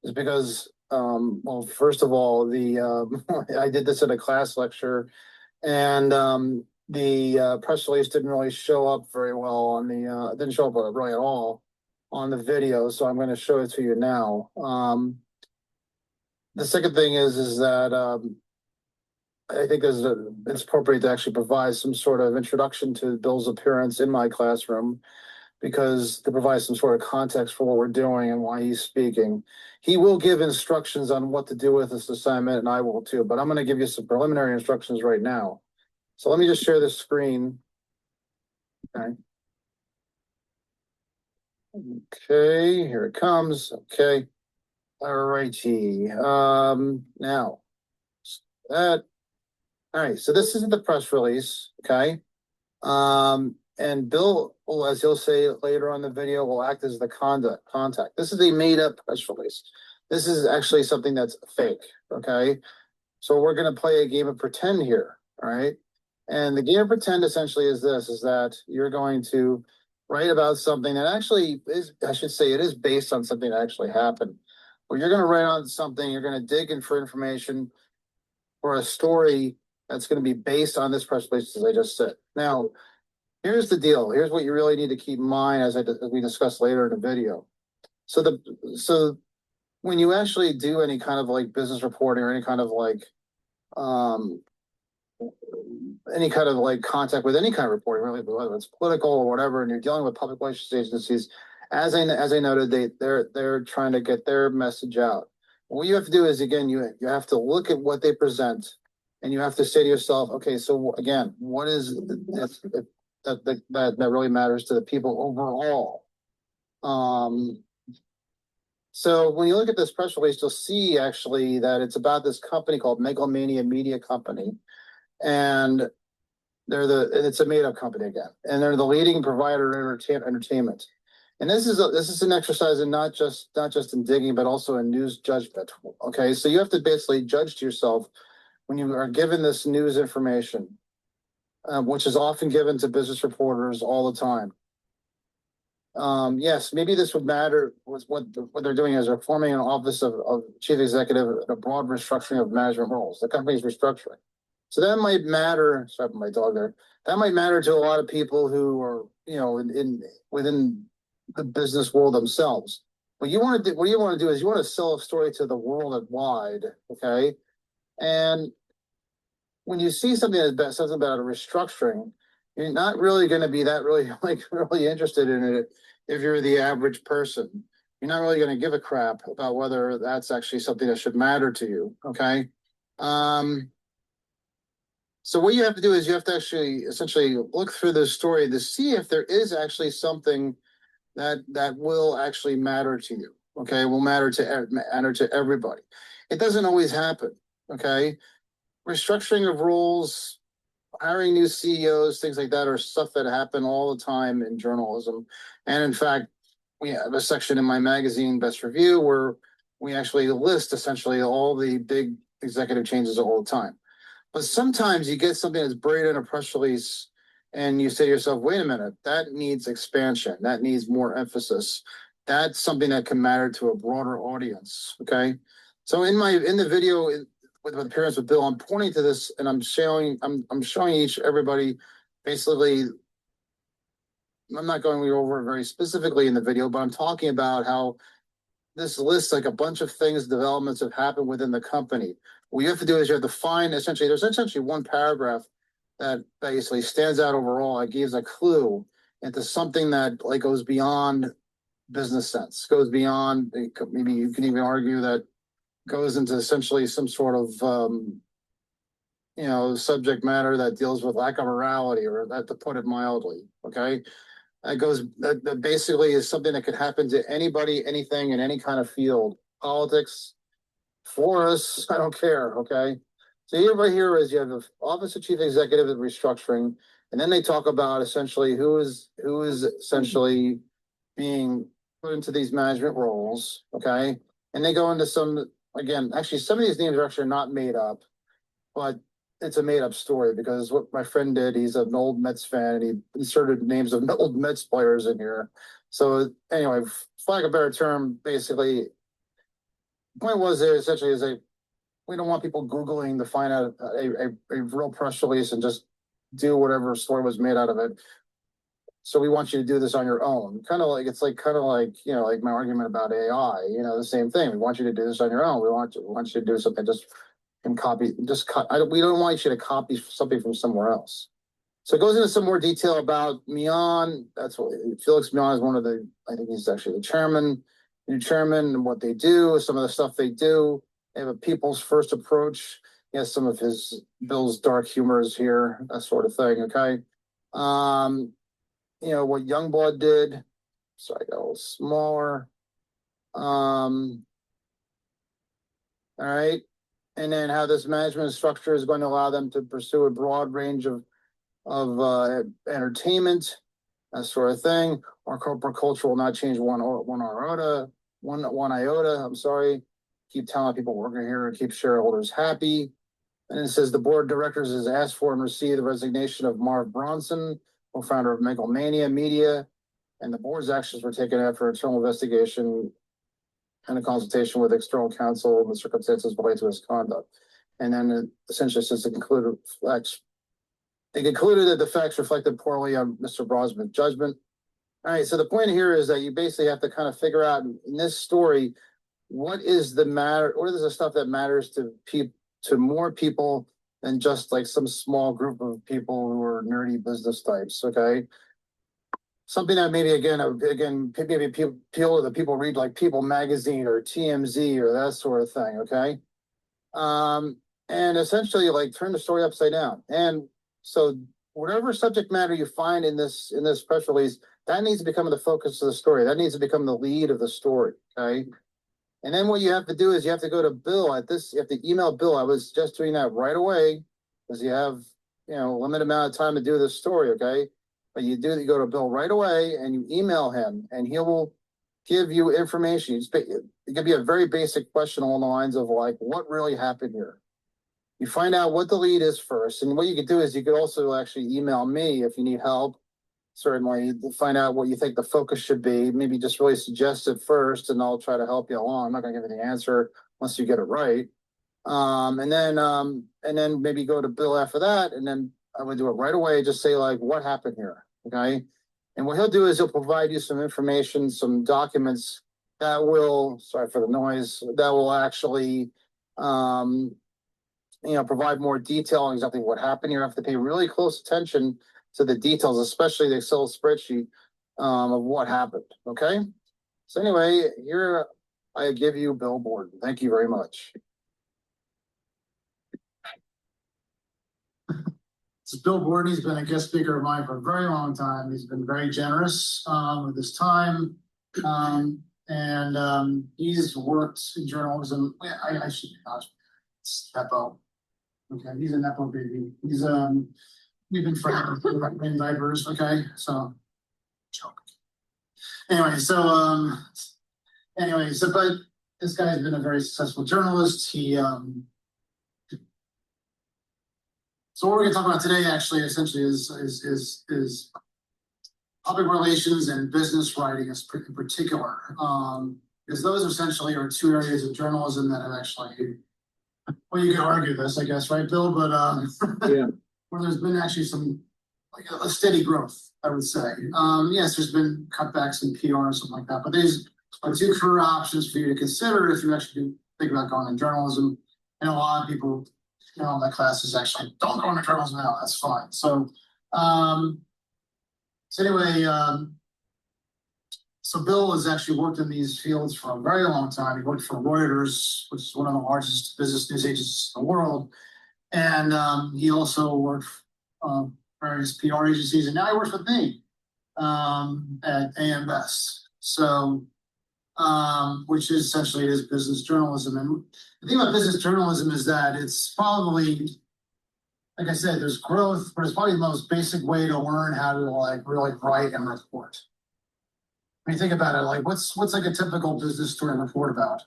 is because well, first of all, I did this at a class lecture, and the press release didn't really show up very well on the it didn't show up really at all on the video, so I'm going to show it to you now. The second thing is that I think it's appropriate to actually provide some sort of introduction to Bill's appearance in my classroom, because to provide some sort of context for what we're doing and why he's speaking. He will give instructions on what to do with this assignment, and I will too, but I'm going to give you some preliminary instructions right now. So let me just share this screen. Okay. Okay, here it comes. Okay. All righty. Now that, all right, so this isn't the press release, okay? And Bill, will, as he'll say later on in the video, will act as the contact. This is a made-up press release. This is actually something that's fake, okay? So we're going to play a game of pretend here, all right? And the game of pretend essentially is this, is that you're going to write about something that actually is, I should say, it is based on something that actually happened. But you're going to write on something, you're going to dig in for information for a story that's going to be based on this press release, as I just said. Now, here's the deal. Here's what you really need to keep in mind as we discuss later in the video. So when you actually do any kind of like business reporting or any kind of like contact with any kind of reporting, really, whether it's political or whatever, and you're dealing with public relations agencies, as I noted, they're trying to get their message out. What you have to do is, again, you have to look at what they present, and you have to say to yourself, okay, so again, what is that really matters to the people overall? So when you look at this press release, you'll see actually that it's about this company called Megalomania Media Company, and it's a made-up company again, and they're the leading provider of entertainment. And this is an exercise in not just in digging, but also in news judgment. Okay, so you have to basically judge to yourself when you are given this news information, which is often given to business reporters all the time. Yes, maybe this would matter. What they're doing is they're forming an office of chief executive, a broad restructuring of management roles. The company's restructuring. So that might matter. Sorry about my dog there. That might matter to a lot of people who are, within the business world themselves. What you want to do is you want to sell a story to the world at wide, okay? And when you see something about a restructuring, you're not really going to be that really interested in it if you're the average person. You're not really going to give a crap about whether that's actually something that should matter to you, okay? So what you have to do is you have to actually essentially look through this story to see if there is actually something that will actually matter to you, okay? Will matter to everybody. It doesn't always happen, okay? Restructuring of roles, hiring new CEOs, things like that are stuff that happen all the time in journalism. And in fact, we have a section in my magazine, Best Review, where we actually list essentially all the big executive changes all the time. But sometimes you get something that's buried in a press release and you say to yourself, wait a minute, that needs expansion. That needs more emphasis. That's something that can matter to a broader audience, okay? So in the video with appearance with Bill, I'm pointing to this and I'm showing everybody basically, I'm not going over it very specifically in the video, but I'm talking about how this lists like a bunch of things, developments have happened within the company. What you have to do is you have to find there's essentially one paragraph that basically stands out overall. It gives a clue into something that like goes beyond business sense, goes beyond, maybe you can even argue that goes into essentially some sort of, subject matter that deals with lack of morality, or that, to put it mildly, okay? That basically is something that could happen to anybody, anything, in any kind of field, politics, for us, I don't care, okay? So here, right here is you have the Office of Chief Executive of Restructuring, and then they talk about essentially who is essentially being put into these management roles, okay? And they go into some, again, actually, some of these names are actually not made up, but it's a made up story because what my friend did, he's an old Mets fan and he inserted names of old Mets players in here. So anyway, for lack of a better term, basically, the point was there essentially is we don't want people Googling to find out a real press release and just do whatever story was made out of it. So we want you to do this on your own. Kind of like, you know, like my argument about AI, you know, the same thing. We want you to do this on your own. We want you to do something just and copy, we don't want you to copy something from somewhere else. So it goes into some more detail about Mion. That's what Felix Mion is one of the, I think he's actually the new chairman, and what they do, some of the stuff they do. They have a people's first approach. He has some of Bill's dark humors here, that sort of thing. Okay. You know, what Youngblood did. Sorry, I got a little smaller. All right. And then how this management structure is going to allow them to pursue a broad range of entertainment, that sort of thing. Our corporate culture will not change one iota. I'm sorry. Keep talented people working here and keep shareholders happy. And it says the board of directors has asked for and received the resignation of Marv Bronson, co-founder of Megalomania Media, and the board's actions were taken after internal investigation and a consultation with external counsel in the circumstances related to his conduct. And then it essentially says they concluded that the facts reflected poorly on Mr. Brosman's judgment. All right, so the point here is that you basically have to kind of figure out in this story, what is the stuff that matters to more people than just like some small group of people who are nerdy business types, okay? Something that maybe maybe people read like People Magazine or TMZ or that sort of thing, okay? And essentially like turn the story upside down. And so whatever subject matter you find in this press release, that needs to become the focus of the story. That needs to become the lead of the story, okay? And then what you have to do is you have to go to Bill you have to email Bill. I was just doing that right away because you have, you know, a limited amount of time to do this story, okay? But you go to Bill right away and you email him and he will give you information. It could be a very basic question along the lines of like, what really happened here? You find out what the lead is first. And what you could do is you could also actually email me if you need help. Certainly find out what you think the focus should be. Maybe just really suggest it first and I'll try to help you along. I'm not going to give you the answer once you get it right. And then maybe go to Bill after that. And then I would do it right away. Just say like, what happened here? Okay. And what he'll do is he'll provide you some information, some documents that will, sorry for the noise, that will actually, provide more detail on exactly what happened. You have to pay really close attention to the details, especially the Excel spreadsheet of what happened. Okay. So anyway, here I give you Bill Borden. Thank you very much. This is Bill Borden. He's been a guest speaker of mine for a very long time. He's been very generous with his time. He's worked in journalism. I should be honest. It's Nepo. Okay, he's a Nepo baby. We've been friends in diapers. Okay, so joke. Anyway, but this guy's been a very successful journalist. So what we're going to talk about today, actually, essentially, is public relations and business writing, in particular, because those essentially are two areas of journalism that have actually, well, you could argue this, I guess, right, Bill? But yeah, where there's been actually some like a steady growth, I would say. Yes, there's been cutbacks in PR and something like that, but these are two career options for you to consider if you actually do think about going in journalism. And a lot of people, my classes actually don't go into journalism now. That's fine. So Bill has actually worked in these fields for a very long time. He worked for Reuters, which is one of the largest business news agencies in the world. And he also worked for various PR agencies. And now he works with me at AM Best. So which is essentially is business journalism. And the thing about business journalism is that it's probably, like I said, there's growth, but it's probably the most basic way to learn how to like really write and report. When you think about it, like what's like a typical business story report about?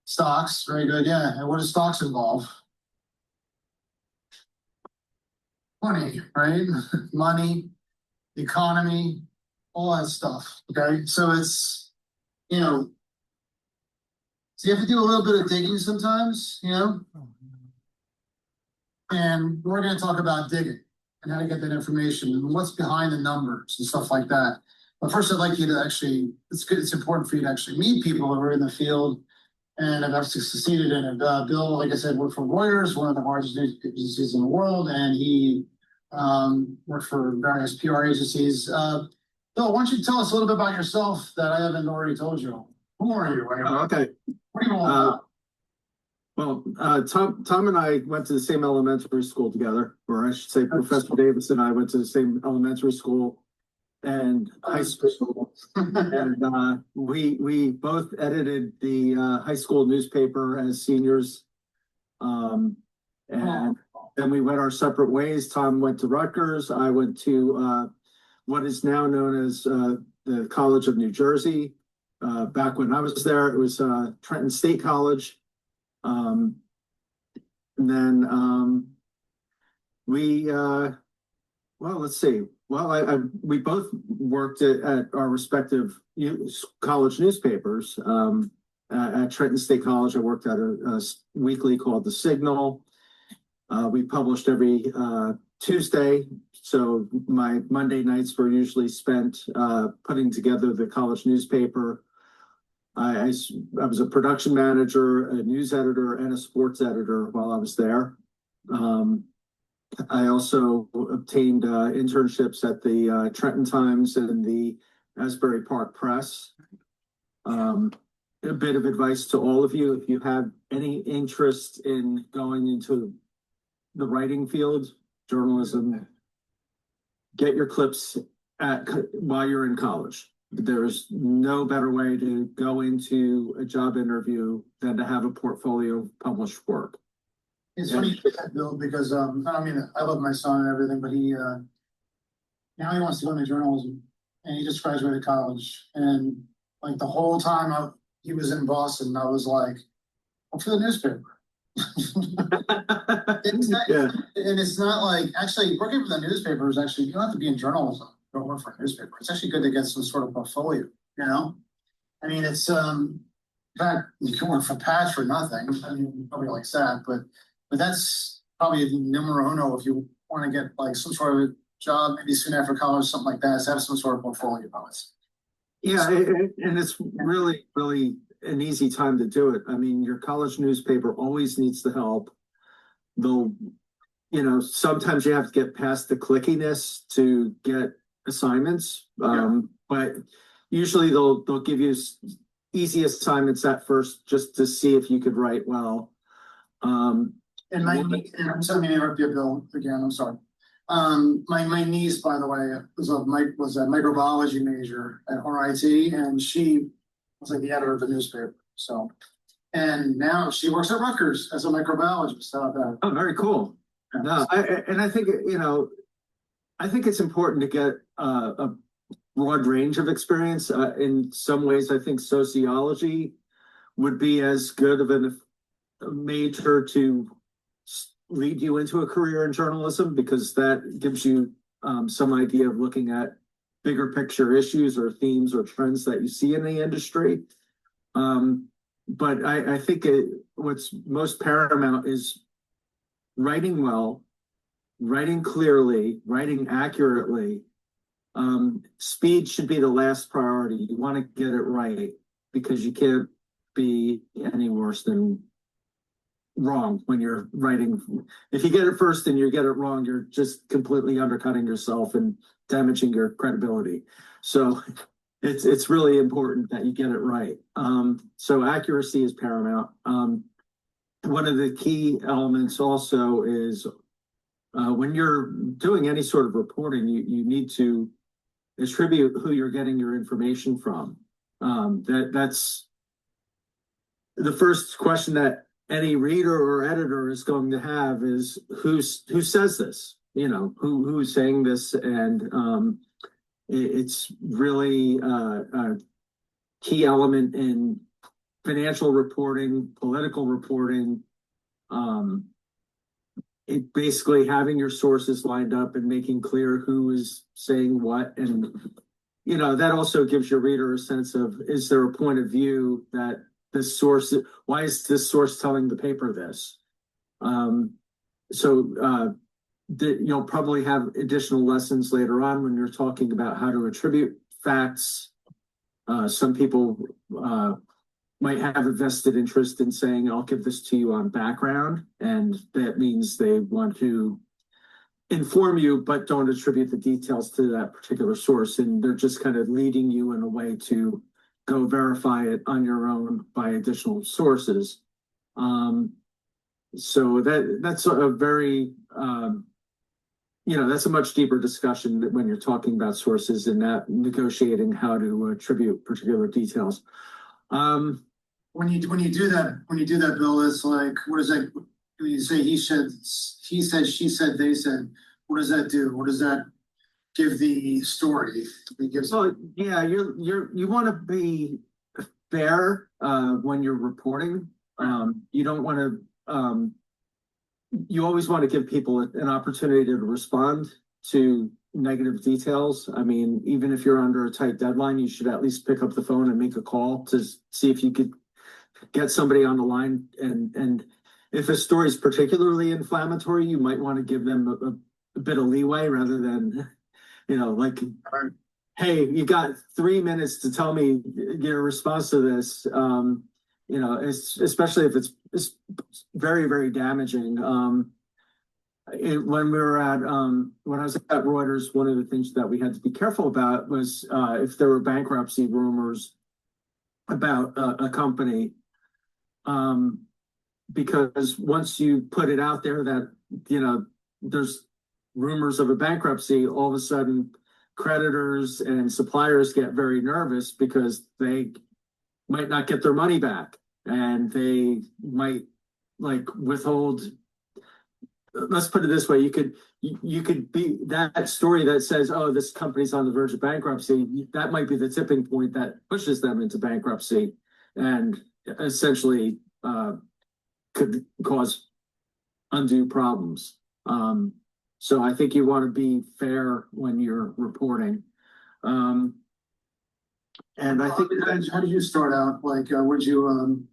Stocks, very good, yeah. And what does stocks involve? Money, right? Money, economy, all that stuff. Okay, so it's, you know, so you have to do a little bit of digging sometimes, you know. And we're going to talk about digging and how to get that information and what's behind the numbers and stuff like that. But first, I'd like you to actually, it's good, it's important for you to actually meet people who are in the field and have actually succeeded in it. Bill, like I said, worked for Reuters, one of the largest news agencies in the world, and he worked for various PR agencies. Bill, why don't you tell us a little bit about yourself that I haven't already told you? Who are you? Okay. What are you all about? Well, Tom and I went to the same elementary school together, or I should say Professor Davis and I went to the same elementary school and high school. And we both edited the high school newspaper as seniors. And then we went our separate ways. Tom went to Rutgers. I went to what is now known as the College of New Jersey. Back when I was there, it was Trenton State College. And then we well, let's see. Well, we both worked at our respective college newspapers. At Trenton State College, I worked at a weekly called The Signal. We published every Tuesday, so my Monday nights were usually spent putting together the college newspaper. I was a production manager, a news editor, and a sports editor while I was there. I also obtained internships at the Trenton Times and the Asbury Park Press. A bit of advice to all of you: if you have any interest in going into the writing field, journalism, get your clips while you're in college. There's no better way to go into a job interview than to have a portfolio of published work. It's funny you say that, Bill, because I mean, I love my son and everything, but he now he wants to go into journalism, and he just graduated college. And like the whole time he was in Boston, I was like, "Well, for the newspaper." And it's not like actually working for the newspaper is actually, you don't have to be in journalism. Don't work for a newspaper. It's actually good to get some sort of portfolio, you know? I mean, it's, in fact, you can work for Patch for nothing. I mean, nobody likes that, but that's probably numero uno if you want to get like some sort of job, maybe soon after college, something like that, is have some sort of portfolio about it. Yeah, and it's really, really an easy time to do it. I mean, your college newspaper always needs the help. They'll, sometimes you have to get past the clickiness to get assignments, but usually they'll give you easy assignments at first just to see if you could write well. And I'm sorry to interrupt you, Bill, again, I'm sorry. My niece, by the way, was a microbiology major at RIT, and she was like the editor of the newspaper. So, and now she works at Rutgers as a microbiologist. How about that? Oh, very cool. Yeah. No, I think I think it's important to get a broad range of experience. In some ways, I think sociology would be as good of a major to lead you into a career in journalism, because that gives you some idea of looking at bigger picture issues or themes or trends that you see in the industry. But I think what's most paramount is writing well, writing clearly, writing accurately. Speed should be the last priority. You want to get it right, because you can't be any worse than wrong when you're writing. If you get it first and you get it wrong, you're just completely undercutting yourself and damaging your credibility. So it's really important that you get it right. So accuracy is paramount. One of the key elements also is when you're doing any sort of reporting, you need to attribute who you're getting your information from. That's the first question that any reader or editor is going to have is who says this, who's saying this, and it's really a key element in financial reporting, political reporting, it basically having your sources lined up and making clear who is saying what. And, that also gives your reader a sense of, is there a point of view that this source, why is this source telling the paper this? You'll probably have additional lessons later on when you're talking about how to attribute facts. Some people might have a vested interest in saying, I'll give this to you on background, and that means they want to inform you, but don't attribute the details to that particular source, and they're just kind of leading you in a way to go verify it on your own by additional sources. So that's a very, that's a much deeper discussion when you're talking about sources and that negotiating how to attribute particular details. When you do that, Bill, it's like, what is that? When you say he said, she said, they said, what does that do? What does that give the story? You want to be fair when you're reporting. You don't want to. You always want to give people an opportunity to respond to negative details. I mean, even if you're under a tight deadline, you should at least pick up the phone and make a call to see if you could get somebody on the line. And if a story is particularly inflammatory, you might want to give them a bit of leeway rather than, hey, you got 3 minutes to tell me your response to this. Especially if it's very, very damaging. When I was at Reuters, one of the things that we had to be careful about was if there were bankruptcy rumors about a company, because once you put it out there that there's rumors of a bankruptcy, all of a sudden creditors and suppliers get very nervous because they might not get their money back, and they might withhold. Let's put it this way: you could be that story that says, "Oh, this company's on the verge of bankruptcy." That might be the tipping point that pushes them into bankruptcy, and essentially could cause undue problems. So I think you want to be fair when you're reporting. And I think how did you start out? Would you?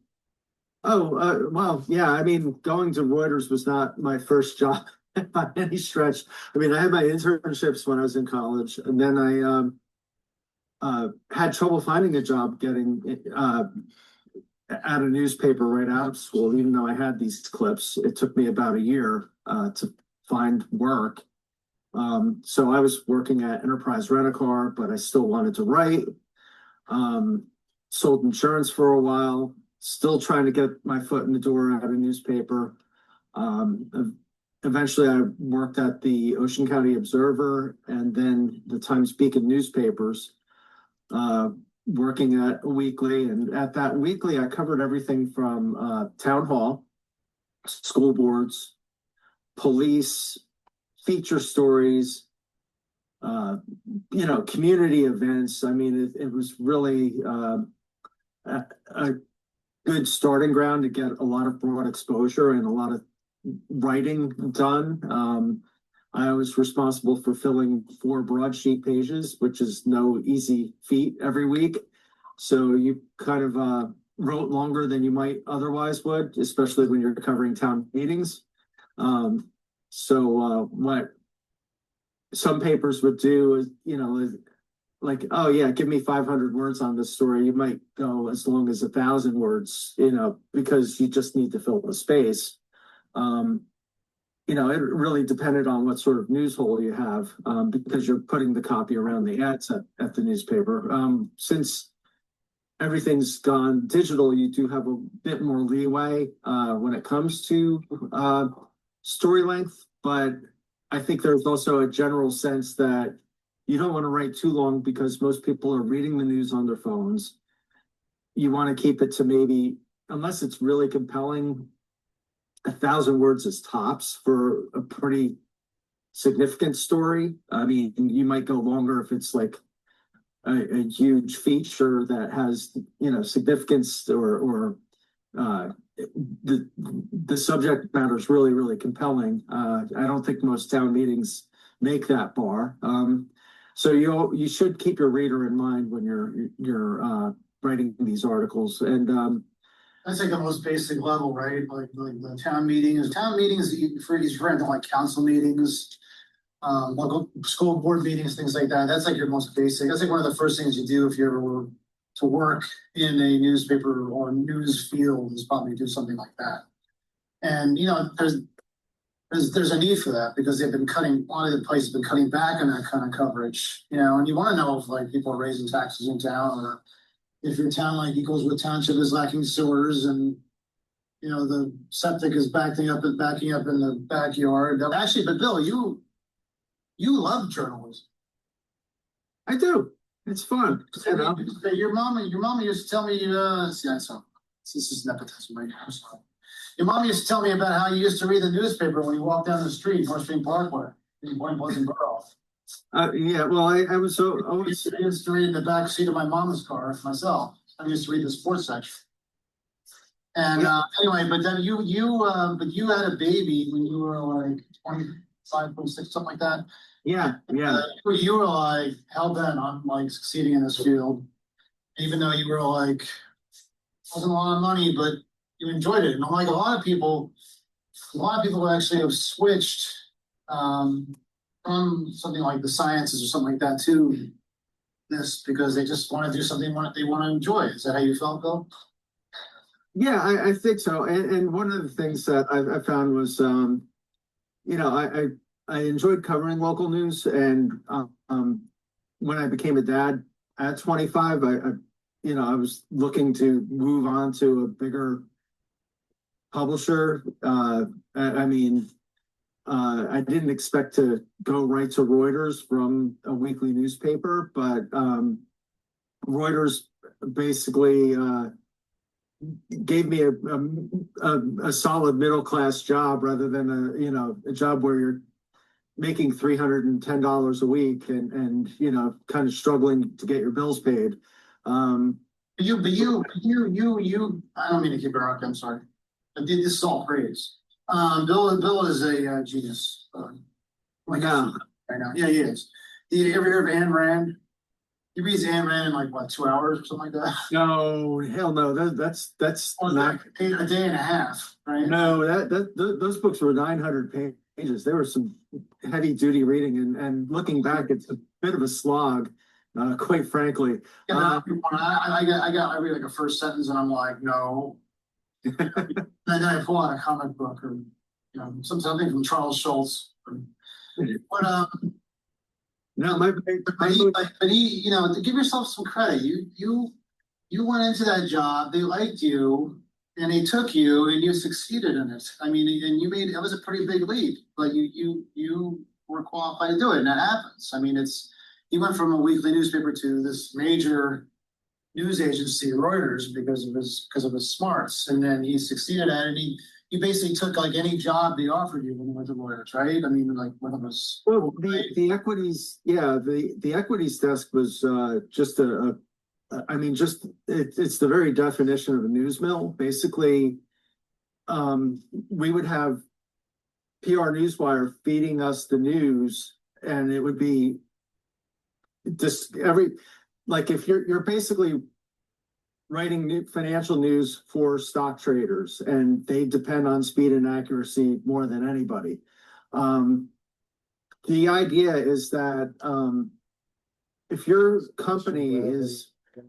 Well, yeah. I mean, going to Reuters was not my first job by any stretch. I mean, I had my internships when I was in college, and then I had trouble finding a job getting at a newspaper right out of school. Even though I had these clips, it took me about a year to find work. So I was working at Enterprise Rent-A-Car, but I still wanted to write. Sold insurance for a while, still trying to get my foot in the door at a newspaper. Eventually I worked at the Ocean County Observer and then the Times-Beacon newspapers, working at a weekly. And at that weekly, I covered everything from town hall, school boards, police, feature stories, community events. I mean, it was really a good starting ground to get a lot of broad exposure and a lot of writing done. I was responsible for filling 4 broadsheet pages, which is no easy feat every week. So you kind of wrote longer than you might otherwise would, especially when you're covering town meetings. So what some papers would do is, oh yeah, give me 500 words on this story. You might go as long as 1,000 words, because you just need to fill the space. It really depended on what sort of news hole you have, because you're putting the copy around the ads at the newspaper. Since everything's gone digital, you do have a bit more leeway when it comes to story length, but I think there's also a general sense that you don't want to write too long because most people are reading the news on their phones. You want to keep it to maybe, unless it's really compelling, 1,000 words is tops for a pretty significant story. I mean, you might go longer if it's like a huge feature that has, significance or the subject matter is really, really compelling. I don't think most town meetings make that bar. So you should keep your reader in mind when you're writing these articles. And That's like the most basic level, right? Like the town meetings for like council meetings, local school board meetings, things like that. That's like your most basic. That's like one of the first things you do if you ever were to work in a newspaper or news field, is probably do something like that. And there's a need for that because a lot of the places have been cutting back on that kind of coverage, and you want to know if like people are raising taxes in town, or if your town, like Eagleswood Township, is lacking sewers and the septic is backing up in the backyard. Actually, but Bill, you love journalism. I do. It's fun. Your mama used to tell me, this is nepotism right now. So. Your mom used to tell me about how you used to read the newspaper when you walked down the street, North Stream Parkway, in Point Pleasant Borough. Yeah, well, I was always used to read in the back seat of my mom's car myself. I used to read the sports section. And anyway, but then you had a baby when you were like 25, 26, something like that. Yeah. You were like hell bent on like succeeding in this field, even though you were like wasn't a lot of money, but you enjoyed it. And like a lot of people actually have switched from something like the sciences or something like that to this because they just want to do something they want to enjoy. Is that how you felt, Bill? Yeah, I think so. And one of the things that I found was, I enjoyed covering local news. And when I became a dad at 25, I was looking to move on to a bigger publisher. I didn't expect to go right to Reuters from a weekly newspaper, but Reuters basically gave me a solid middle class job rather than a job where you're making $310 a week and kind of struggling to get your bills paid. You I don't mean to keep interrupting, I'm sorry. But this is all praise. Bill is a genius. Right now. Yeah, he is. You ever hear of Ayn Rand? He reads Ayn Rand in like 2 hours or something like that. No, hell no. That's not a day and a half, right? No, those books were 900 pages. There was some heavy duty reading, and looking back, it's a bit of a slog, quite frankly. Yeah, I read like a first sentence and I'm like, no. And then I pull out a comic book or something from Charles Schultz. But no, but he to give yourself some credit, you went into that job, they liked you, and they took you, and you succeeded in it. I mean, and it was a pretty big leap, but you were qualified to do it, and that happens. I mean, he went from a weekly newspaper to this major news agency, Reuters, because of his smarts, and then he succeeded at it. He basically took like any job they offered you when you went to Reuters, right? I mean, like when it was the equities, the equities desk was just it's the very definition of a news mill. Basically, we would have PR Newswire feeding us the news, and it would be just if you're basically writing financial news for stock traders, and they depend on speed and accuracy more than anybody. The idea is that if your company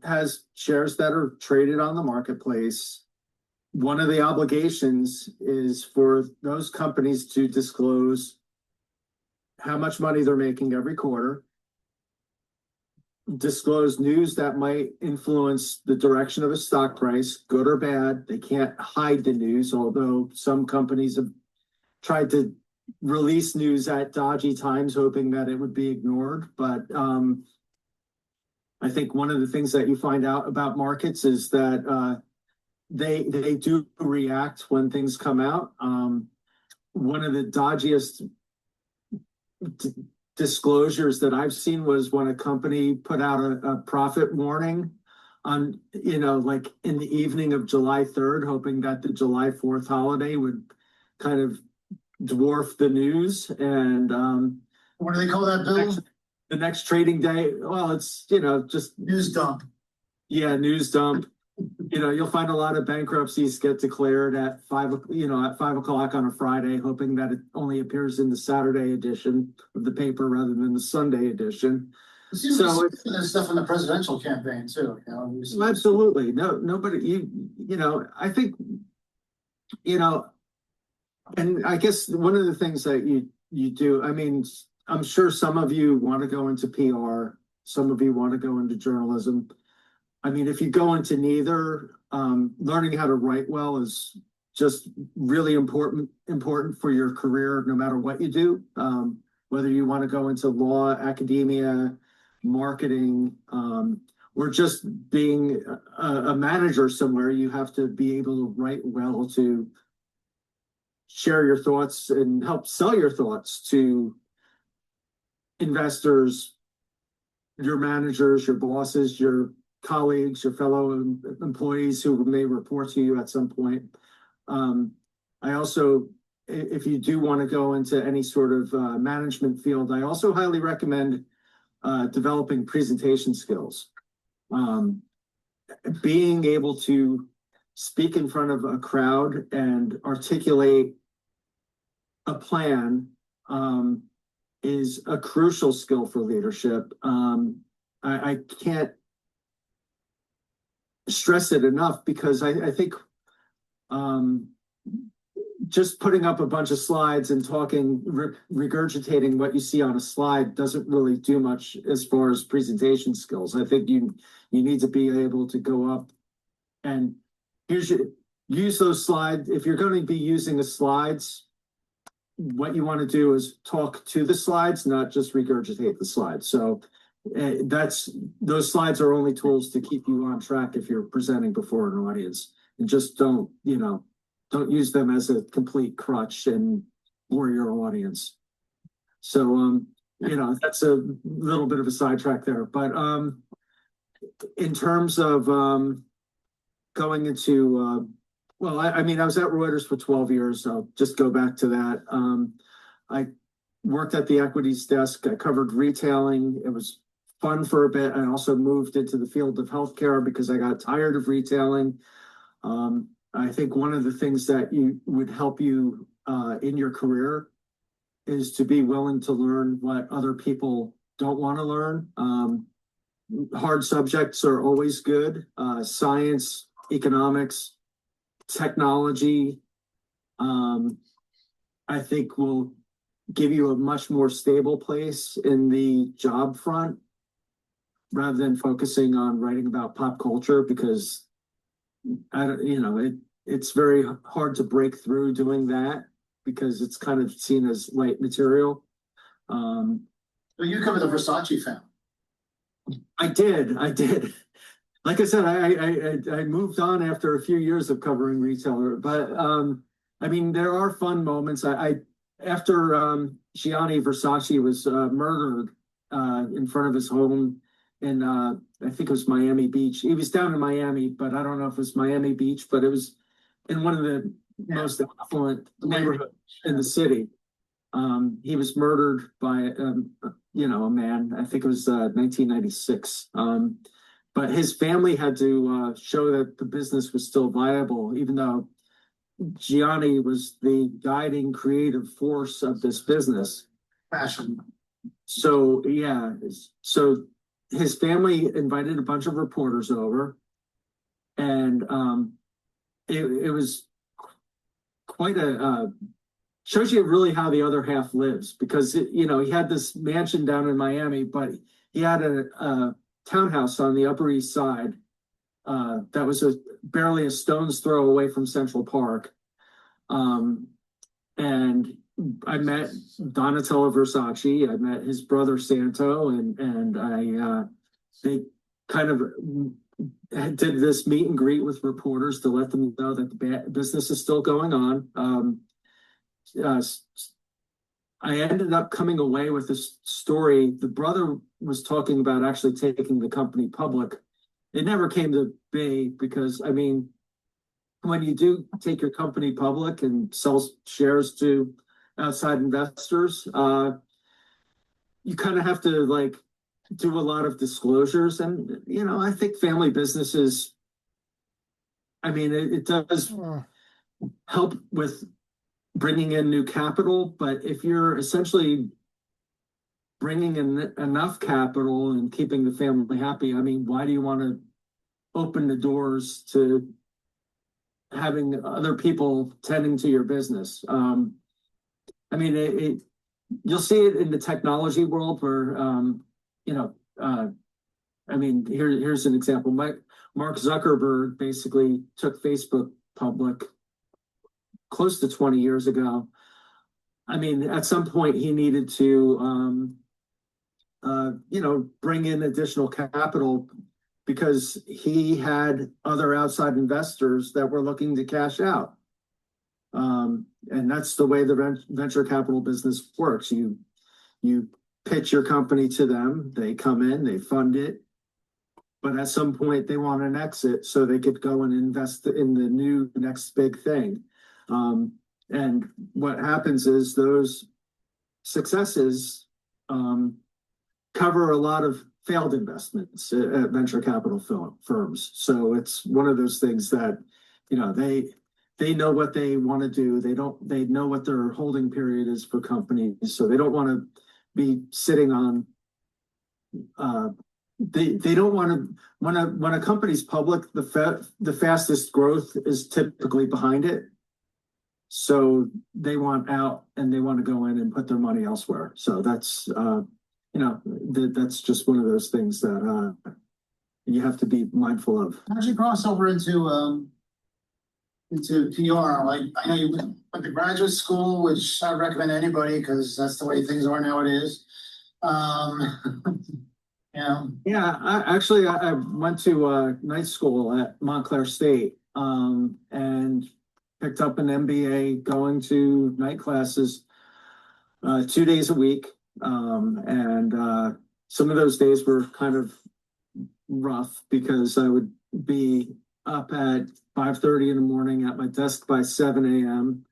has shares that are traded on the marketplace, one of the obligations is for those companies to disclose how much money they're making every quarter, disclose news that might influence the direction of a stock price, good or bad. They can't hide the news, although some companies have tried to release news at dodgy times, hoping that it would be ignored. But I think one of the things that you find out about markets is that they do react when things come out. One of the dodgiest disclosures that I've seen was when a company put out a profit warning on, like in the evening of July 3rd, hoping that the July 4th holiday would kind of dwarf the news. And What do they call that, Bill? the next trading day, well, it's, just News dump. news dump. You'll find a lot of bankruptcies get declared at at 5 o'clock on a Friday, hoping that it only appears in the Saturday edition of the paper rather than the Sunday edition. So there's stuff in the presidential campaign too. Absolutely. Nobody, I think, and I guess one of the things that you do, I mean, I'm sure some of you want to go into PR, some of you want to go into journalism. I mean, if you go into neither, learning how to write well is just really important for your career, no matter what you do. Whether you want to go into law, academia, marketing, or just being a manager somewhere, you have to be able to write well to share your thoughts and help sell your thoughts to investors, your managers, your bosses, your colleagues, your fellow employees who may report to you at some point. I also, if you do want to go into any sort of management field, I also highly recommend developing presentation skills. Being able to speak in front of a crowd and articulate a plan is a crucial skill for leadership. I can't stress it enough because I think just putting up a bunch of slides and talking, regurgitating what you see on a slide doesn't really do much as far as presentation skills. I think you need to be able to go up and use those slides. If you're going to be using the slides, what you want to do is talk to the slides, not just regurgitate the slides. So those slides are only tools to keep you on track if you're presenting before an audience, and just don't use them as a complete crutch and bore your audience. So that's a little bit of a sidetrack there, but in terms of going into well, I mean, I was at Reuters for 12 years. So I'll just go back to that. I worked at the equities desk. I covered retailing. It was fun for a bit. I also moved into the field of healthcare because I got tired of retailing. I think one of the things that would help you in your career is to be willing to learn what other people don't want to learn. Hard subjects are always good. Science, economics, technology, I think will give you a much more stable place in the job front rather than focusing on writing about pop culture, because it's very hard to break through doing that because it's kind of seen as light material. Well, you cover the Versace family. I did. Like I said, I moved on after a few years of covering retailer, but I mean, there are fun moments. After Gianni Versace was murdered in front of his home in I think it was Miami Beach. He was down in Miami, but I don't know if it was Miami Beach, but it was in one of the most affluent neighborhoods in the city. He was murdered by a man. I think it was 1996. But his family had to show that the business was still viable, even though Gianni was the guiding creative force of this business. Fashion. So, yeah. So his family invited a bunch of reporters over, and it was quite shows you really how the other half lives, because he had this mansion down in Miami, but he had a townhouse on the Upper East Side that was barely a stone's throw away from Central Park, and I met Donatello Versace, I met his brother Santo, and they kind of did this meet and greet with reporters to let them know that the business is still going on. I ended up coming away with this story. The brother was talking about actually taking the company public. It never came to be because, I mean, when you do take your company public and sell shares to outside investors, you kind of have to like do a lot of disclosures. And, you know, I think family businesses, I mean, it does help with bringing in new capital, but if you're essentially bringing in enough capital and keeping the family happy, I mean, why do you want to open the doors to having other people tending to your business? I mean, you'll see it in the technology world where, you know, I mean, here's an example. Mark Zuckerberg basically took Facebook public close to 20 years ago. I mean, at some point he needed to, you know, bring in additional capital because he had other outside investors that were looking to cash out. And that's the way the venture capital business works. You pitch your company to them, they come in, they fund it, but at some point they want an exit so they could go and invest in the new next big thing. And what happens is those successes cover a lot of failed investments at venture capital firms. So it's one of those things that, you know, they know what they want to do. They know what their holding period is for companies. So they don't want to be sitting on, they don't want to, when a company's public, the fastest growth is typically behind it. So they want out and they want to go in and put their money elsewhere. So that's, you know, that's just one of those things that you have to be mindful of. How'd you cross over into PR? Like, I know you went to graduate school, which I recommend anybody because that's the way things are nowadays. Yeah. Yeah, I went to night school at Montclair State and picked up an MBA going to night classes 2 days a week. And some of those days were kind of rough because I would be up at 5:30 in the morning at my desk by 7 a.m.,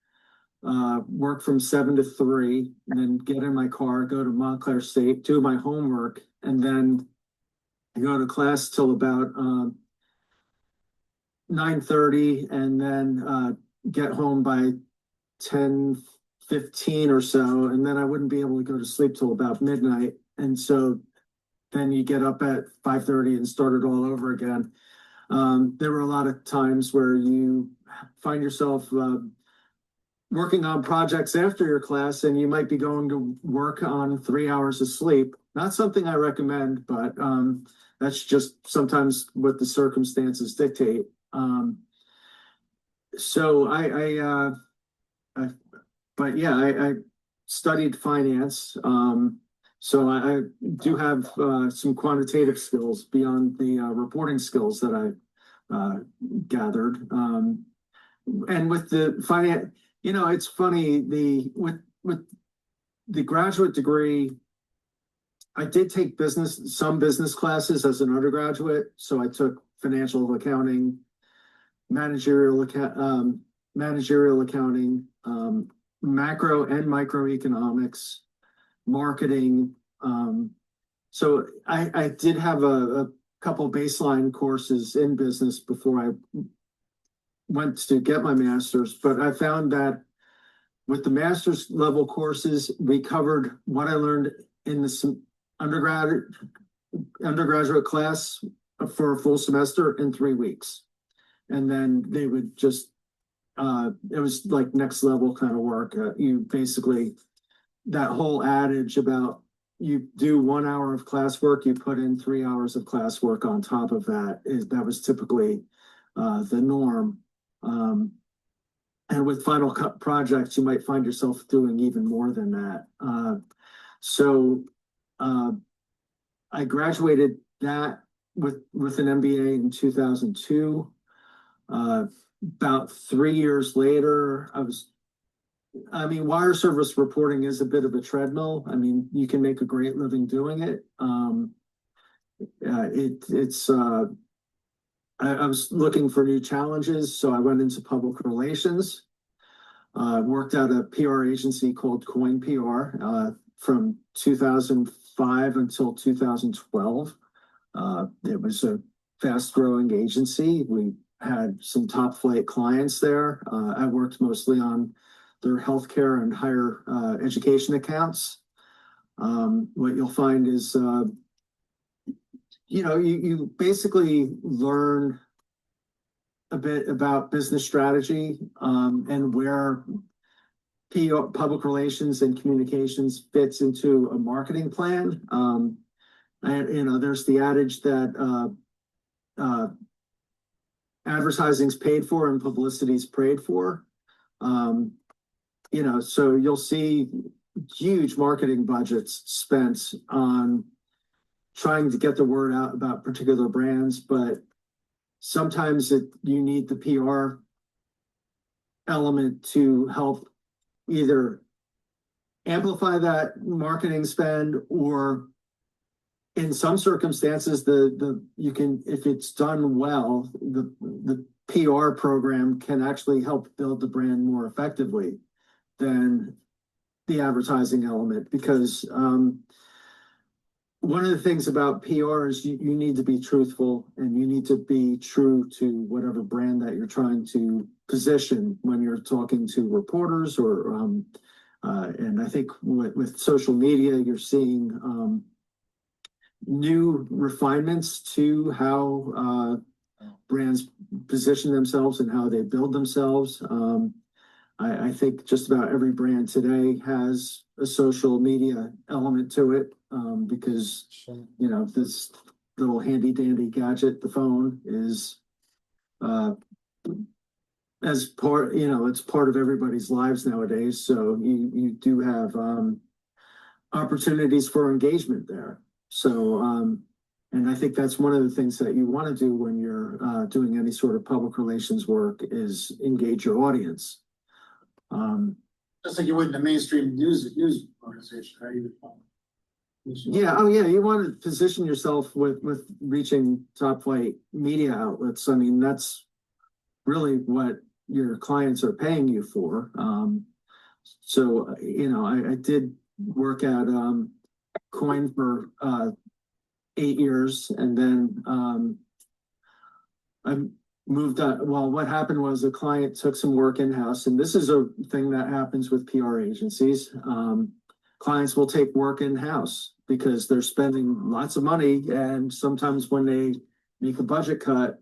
work from 7 to 3, and then get in my car, go to Montclair State, do my homework, and then go to class till about 9:30, and then get home by 10:15 or so, and then I wouldn't be able to go to sleep till about midnight. And so then you get up at 5:30 and start it all over again. There were a lot of times where you find yourself working on projects after your class, and you might be going to work on 3 hours of sleep. Not something I recommend, but that's just sometimes what the circumstances dictate. So but yeah, I studied finance. So I do have some quantitative skills beyond the reporting skills that I gathered. And with the finance, you know, it's funny, with the graduate degree, I did take some business classes as an undergraduate. So I took financial accounting, managerial accounting, macro and microeconomics, marketing. So I did have a couple baseline courses in business before I went to get my master's, but I found that with the master's level courses, we covered what I learned in the undergraduate class for a full semester in 3 weeks. And then they would just, it was like next level kind of work. You basically, that whole adage about you do 1 hour of classwork, you put in 3 hours of classwork on top of that was typically the norm. And with Final Cut projects, you might find yourself doing even more than that. I graduated that with an MBA in 2002. About 3 years later, wire service reporting is a bit of a treadmill. I mean, you can make a great living doing it. I was looking for new challenges, so I went into public relations. Worked at a PR agency called Coin PR from 2005 until 2012. It was a fast-growing agency. We had some top-flight clients there. I worked mostly on their healthcare and higher education accounts. What you'll find is you basically learn a bit about business strategy and where PR, public relations and communications fits into a marketing plan. There's the adage that advertising's paid for and publicity's prayed for. So you'll see huge marketing budgets spent on trying to get the word out about particular brands, but sometimes you need the PR element to help either amplify that marketing spend, or in some circumstances, you can, if it's done well, the PR program can actually help build the brand more effectively than the advertising element, because one of the things about PR is you need to be truthful, and you need to be true to whatever brand that you're trying to position when you're talking to reporters, or and I think with social media, you're seeing new refinements to how brands position themselves and how they build themselves. I think just about every brand today has a social media element to it, because this little handy dandy gadget, the phone, is as part, it's part of everybody's lives nowadays. So you do have opportunities for engagement there. So and I think that's one of the things that you want to do when you're doing any sort of public relations work, is engage your audience. Just like you would in a mainstream news organization, right? Yeah. Oh, yeah. You want to position yourself with reaching top flight media outlets. I mean, that's really what your clients are paying you for. I did work at Coin for 8 years, and then I moved on. Well, what happened was a client took some work in-house, and this is a thing that happens with PR agencies. Clients will take work in-house because they're spending lots of money, and sometimes when they make a budget cut,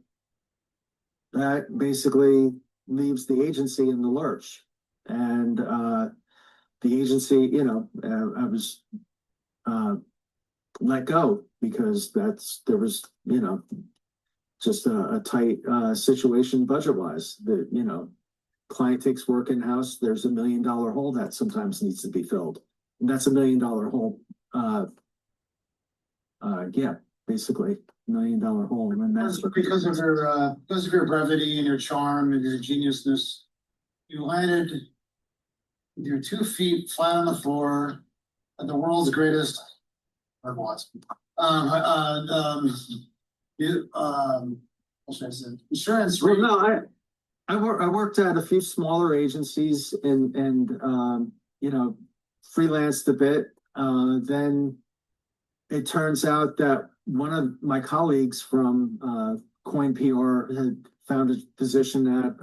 that basically leaves the agency in the lurch. And the agency, I was let go because there was just a tight situation budget-wise. The client takes work in-house, there's $1 million hole that sometimes needs to be filled. And that's $1 million hole. Basically $1 million hole. And that's because of your brevity and your charm and your geniusness, you landed with your 2 feet flat on the floor at the world's greatest what should I say? Insurance. Well, no, I worked at a few smaller agencies and freelanced a bit. Then it turns out that one of my colleagues from Coin PR had found a position at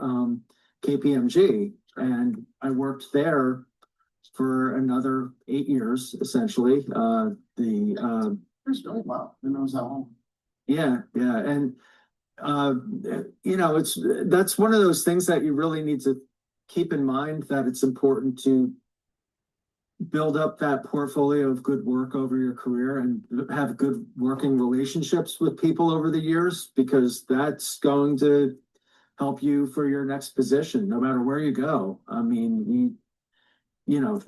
KPMG, and I worked there for another 8 years, essentially. Wow, who knows that long? Yeah, and that's one of those things that you really need to keep in mind, that it's important to build up that portfolio of good work over your career and have good working relationships with people over the years, because that's going to help you for your next position, no matter where you go. I mean, you know,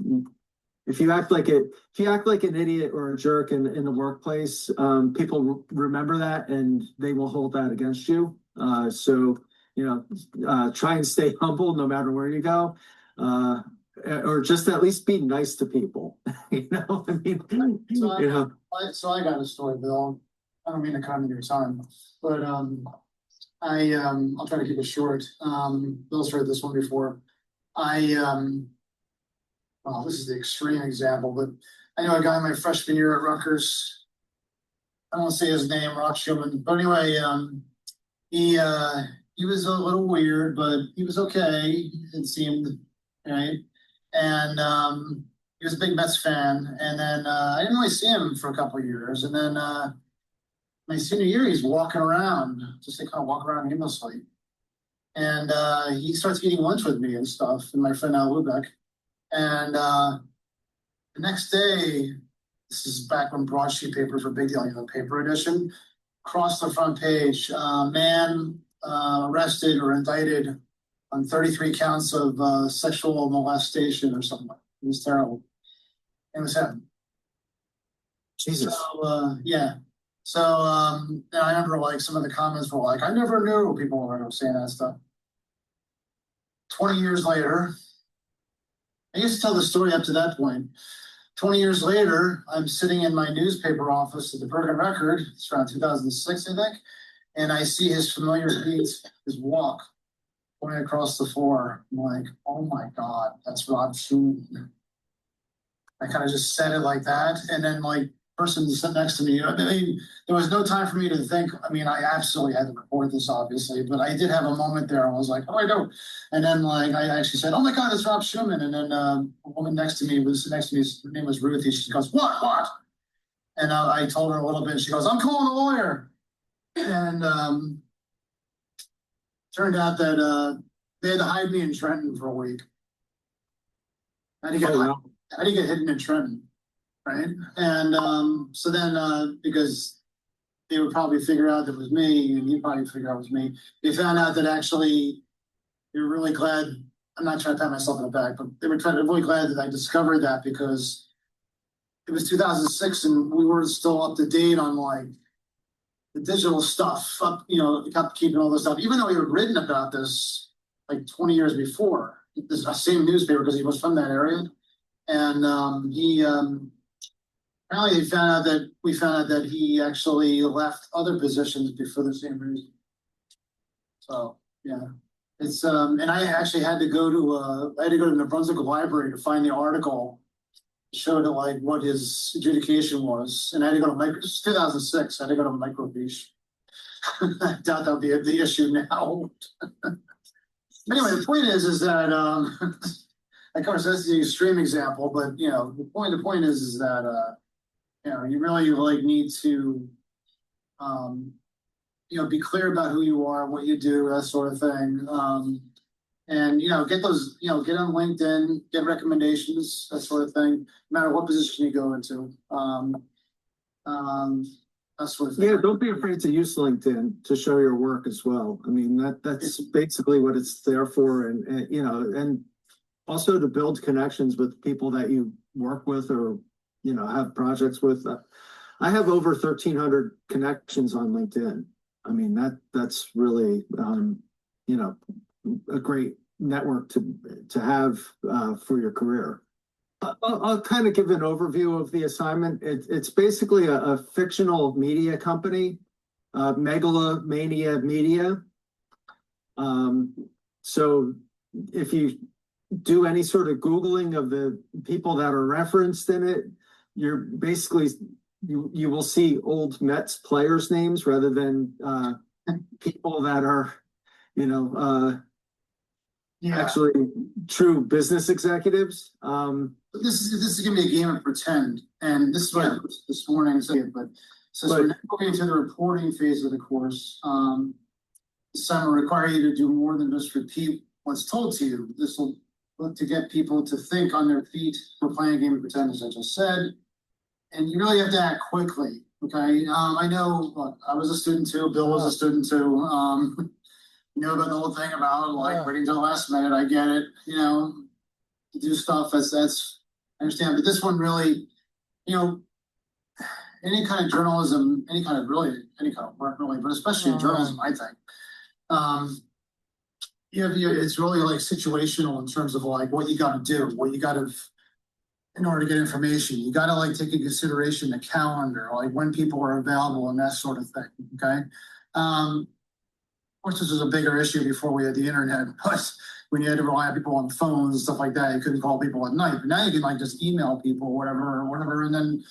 if you act like an idiot or a jerk in the workplace, people remember that and they will hold that against you. So, try and stay humble no matter where you go. Or just at least be nice to people. I mean, So I got a story, Bill. I don't mean to cut into your time, but I'll try to keep it short. Bill's heard this one before. Well, this is the extreme example, but I know a guy my freshman year at Rutgers. I won't say his name, Rock Schumann, but anyway, he was a little weird, but he was okay. It seemed right, and he was a big Mets fan. And then I didn't really see him for a couple of years, and then my senior year, he's walking around, just kind of walk around aimlessly, and he starts eating lunch with me and stuff, and my friend Al Lubeck. And the next day, this is back when broadsheet papers were a big deal, paper edition, across the front page, man arrested or indicted on 33 counts of sexual molestation or something. It was terrible. It was him. Jesus. So, yeah. So and I remember some of the comments were like, I never knew, people were saying that stuff. 20 years later, I used to tell the story up to that point. 20 years later, I'm sitting in my newspaper office at the Bergen Record. It's around 2006, I think. And I see his familiar feet, his walk, going across the floor. I'm like, oh my God, that's Rob Schumann. I kind of just said it like that. And then person sitting next to me, there was no time for me to think. I absolutely had to report this, obviously, but I did have a moment there. I was like, oh, I don't. And then I actually said, oh my God, it's Rob Schumann. And then a woman next to me, her name was Ruthie. She goes, what? And I told her a little bit, and she goes, I'm calling a lawyer. And turned out that they had to hide me in Trenton for a week. How do you get hidden in Trenton? Right. And so then because they would probably figure out that it was me, and you'd probably figure out it was me, they found out that actually they were really glad. I'm not trying to pat myself on the back, but they were really glad that I discovered that, because it was 2006 and we were still up to date on the digital stuff, kept keeping all this stuff, even though he had written about this 20 years before. This same newspaper, because he was from that area. And he apparently we found out that he actually left other positions before the same reason. So yeah, it's and I actually had to go to the New Brunswick Library to find the article that showed what his adjudication was, and I had to go to this is 2006. I had to go to Microfiche. I doubt that'll be the issue now. Anyway, the point is that of course that's the extreme example, but the point is that you really need to be clear about who you are, what you do, that sort of thing. And get those, get on LinkedIn, get recommendations, that sort of thing, no matter what position you go into. That sort of thing. Yeah, don't be afraid to use LinkedIn to show your work as well. That's basically what it's there for, and also to build connections with people that you work with or have projects with. I have over 1,300 connections on LinkedIn. That's really a great network to have for your career. I'll kind of give an overview of the assignment. It's basically a fictional media company, Megalomania Media. So if you do any sort of Googling of the people that are referenced in it, you're basically, you will see old Mets players' names rather than people that are, actually true business executives. This is going to be a game of pretend, and this is what I put this morning. But we're now going into the reporting phase of the course. Some will require you to do more than just repeat what's told to you. This will look to get people to think on their feet. We're playing a game of pretend, as I just said, and you really have to act quickly. Okay, I know. Look, I was a student too. Bill was a student too. you know about the whole thing about like Yeah. waiting till the last minute. I get it, you know, to do stuff that's I understand, but this one really, you know, any kind of journalism, any kind of work really, but especially in journalism, I think. It's really like situational in terms of like what you got to do, what you got to, in order to get information, you got to like take into consideration the calendar, like when people are available and that sort of thing. Okay. Of course, this was a bigger issue before we had the internet, but when you had to rely on people on the phones and stuff like that, you couldn't call people at night. But now you can like just email people, whatever, and then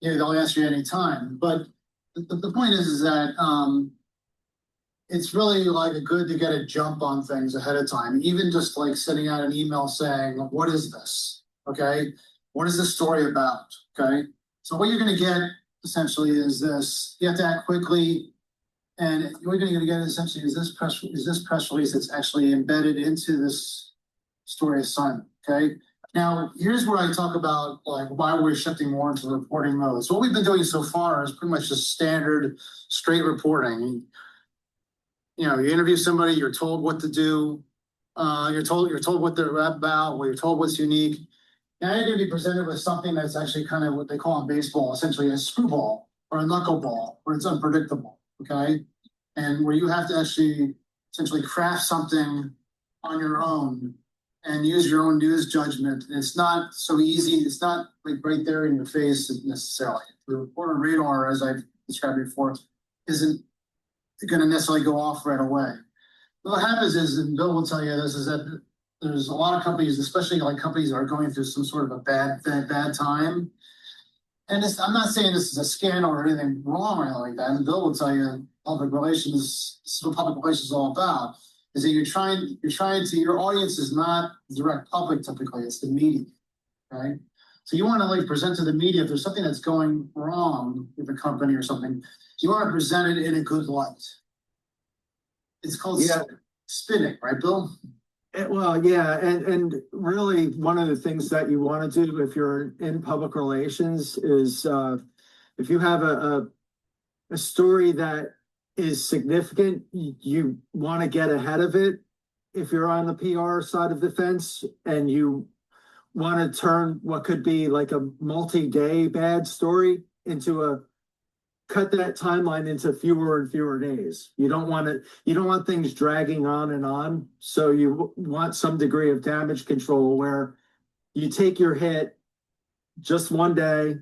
they'll answer you anytime. But the point is that it's really like good to get a jump on things ahead of time, even just like sending out an email saying, what is this? Okay. What is this story about? Okay. So what you're going to get essentially is this, you have to act quickly. And what you're going to get essentially is this press release that's actually embedded into this story assignment. Okay. Now, here's where I talk about like why we're shifting more into reporting mode. So what we've been doing so far is pretty much just standard straight reporting. You know, you interview somebody, you're told what to do, you're told what they're about, you're told what's unique. Now you're going to be presented with something that's actually kind of what they call in baseball, essentially a screwball or a knuckleball, where it's unpredictable, okay? And where you have to actually essentially craft something on your own and use your own news judgment. And it's not so easy. It's not like right there in your face necessarily. The reporter radar, as I've described before, isn't going to necessarily go off right away. What happens is, and Bill will tell you this, is that there's a lot of companies, especially like companies that are going through some sort of a bad time. And I'm not saying this is a scandal or anything wrong or anything like that. And Bill will tell you, public relations, this is what public relations is all about, is that you're trying to, your audience is not the direct public typically, it's the media, right? So you want to like present to the media if there's something that's going wrong with the company or something, you want to present it in a good light. It's called spinning, right, Bill? Well, yeah, and really one of the things that you want to do if you're in public relations is if you have a story that is significant, you want to get ahead of it. If you're on the PR side of the fence and you want to turn what could be like a multi-day bad story into cut that timeline into fewer and fewer days. You don't want things dragging on and on. So you want some degree of damage control where you take your hit just one day.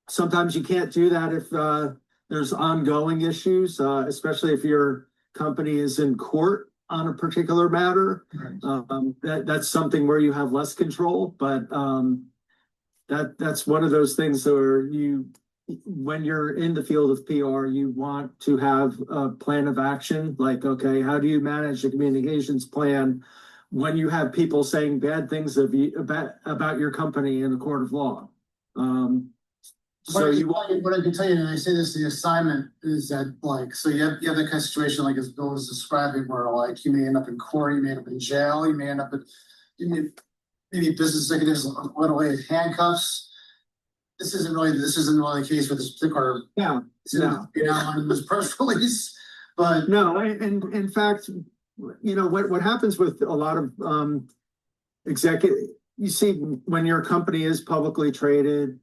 Sometimes you can't do that if there's ongoing issues, especially if your company is in court on a particular matter. Right. That's something where you have less control, but that's one of those things where when you're in the field of PR, you want to have a plan of action. Like, okay, how do you manage the communications plan when you have people saying bad things about your company in a court of law? What I can tell you, and I say this, the assignment is that like, so you have that kind of situation like as Bill was describing, where like you may end up in court, you may end up in jail, you may end up maybe business executives went away with handcuffs. This isn't really the case with this particular. No. On this press release, but no. And in fact, you know what happens with a lot of executive. You see, when your company is publicly traded,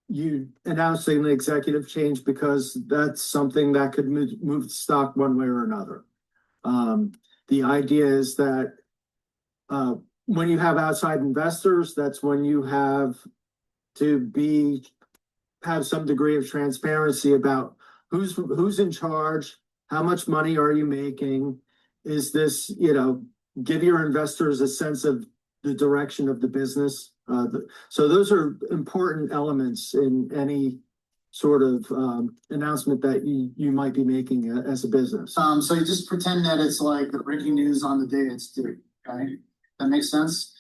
you announcing the executive change because that's something that could move the stock one way or another. The idea is that when you have outside investors, that's when you have to have some degree of transparency about who's in charge, how much money are you making, is this, give your investors a sense of the direction of the business. So those are important elements in any sort of announcement that you might be making as a business. So you just pretend that it's like the breaking news on the day it's due, okay? That makes sense?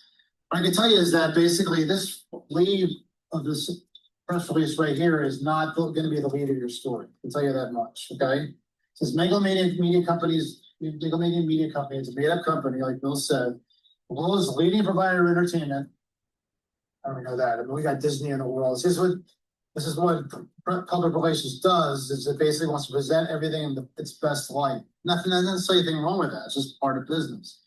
What I can tell you is that basically this lead of this press release right here is not going to be the lead of your story. I can tell you that much, okay? It says Media Company, it's a made-up company, like Bill said. The world is the leading provider of entertainment. I don't know that. I mean, we got Disney in the world. This is what this is what public relations does, is it basically wants to present everything in its best light. Nothing, there's anything wrong with that. It's just part of business.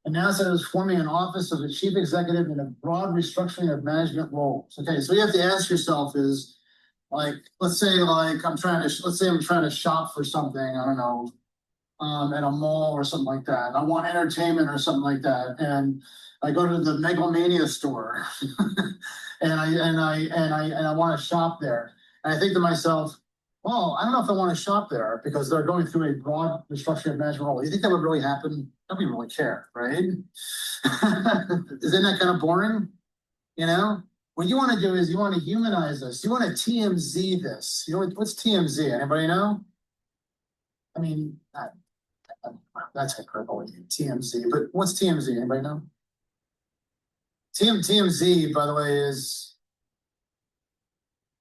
And now it says forming an office of the chief executive in a broad restructuring of management roles. Okay, so you have to ask yourself is, like, let's say I'm trying to shop for something, I don't know, at a mall or something like that. I want entertainment or something like that. And I go to the Megalomania store and I want to shop there. And I think to myself, well, I don't know if I want to shop there because they're going through a broad restructuring of management role. You think that would really happen? Nobody really care, right? Isn't that kind of boring? You know, what you want to do is you want to humanize this. You want to TMZ this. You know, what's TMZ? Anybody know? I mean, that's hyperbole, TMZ. But what's TMZ? Anybody know? TMZ, by the way, is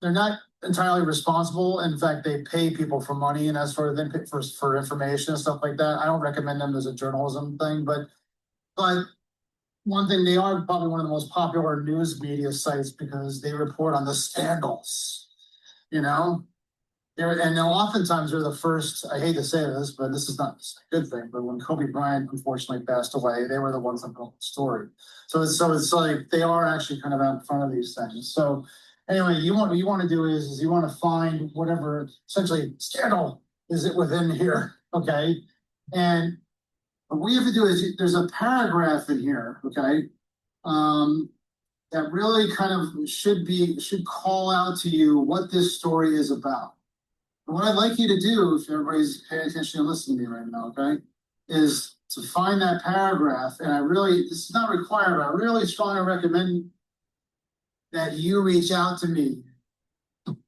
they're not entirely responsible. In fact, they pay people for money and that sort of thing for information and stuff like that. I don't recommend them as a journalism thing, but one thing, they are probably one of the most popular news media sites because they report on the scandals, you know? And oftentimes they're the first, I hate to say this, but this is not a good thing, but when Kobe Bryant unfortunately passed away, they were the ones that told the story. So it's like they are actually kind of out in front of these things. So anyway, what you want to do is you want to find whatever essentially scandal is it within here, okay? And what we have to do is there's a paragraph in here, okay, that really kind of should call out to you what this story is about. And what I'd like you to do, if everybody's paying attention and listening to me right now, okay, is to find that paragraph. And this is not required, but I really strongly recommend that you reach out to me.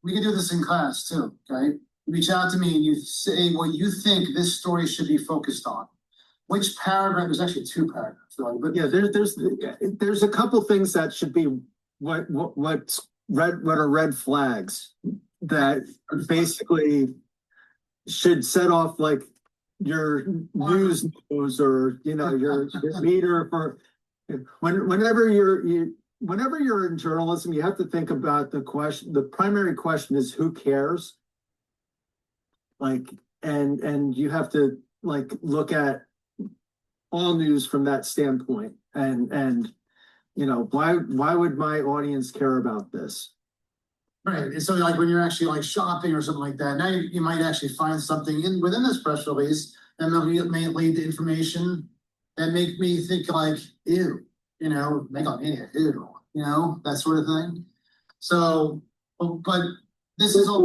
We can do this in class too, okay? Reach out to me and you say what you think this story should be focused on. Which paragraph? There's actually two paragraphs, really, but Yeah, there's a couple things that should be what are red flags that basically should set off like your news or your meter for whenever you're in journalism, you have to think about the primary question is who cares, like and you have to like look at all news from that standpoint and why would my audience care about this? right. And so like when you're actually like shopping or something like that, now you might actually find something within this press release that may lead to information that make me think like, ew, Megalomania, ew, that sort of thing. So, but this is all.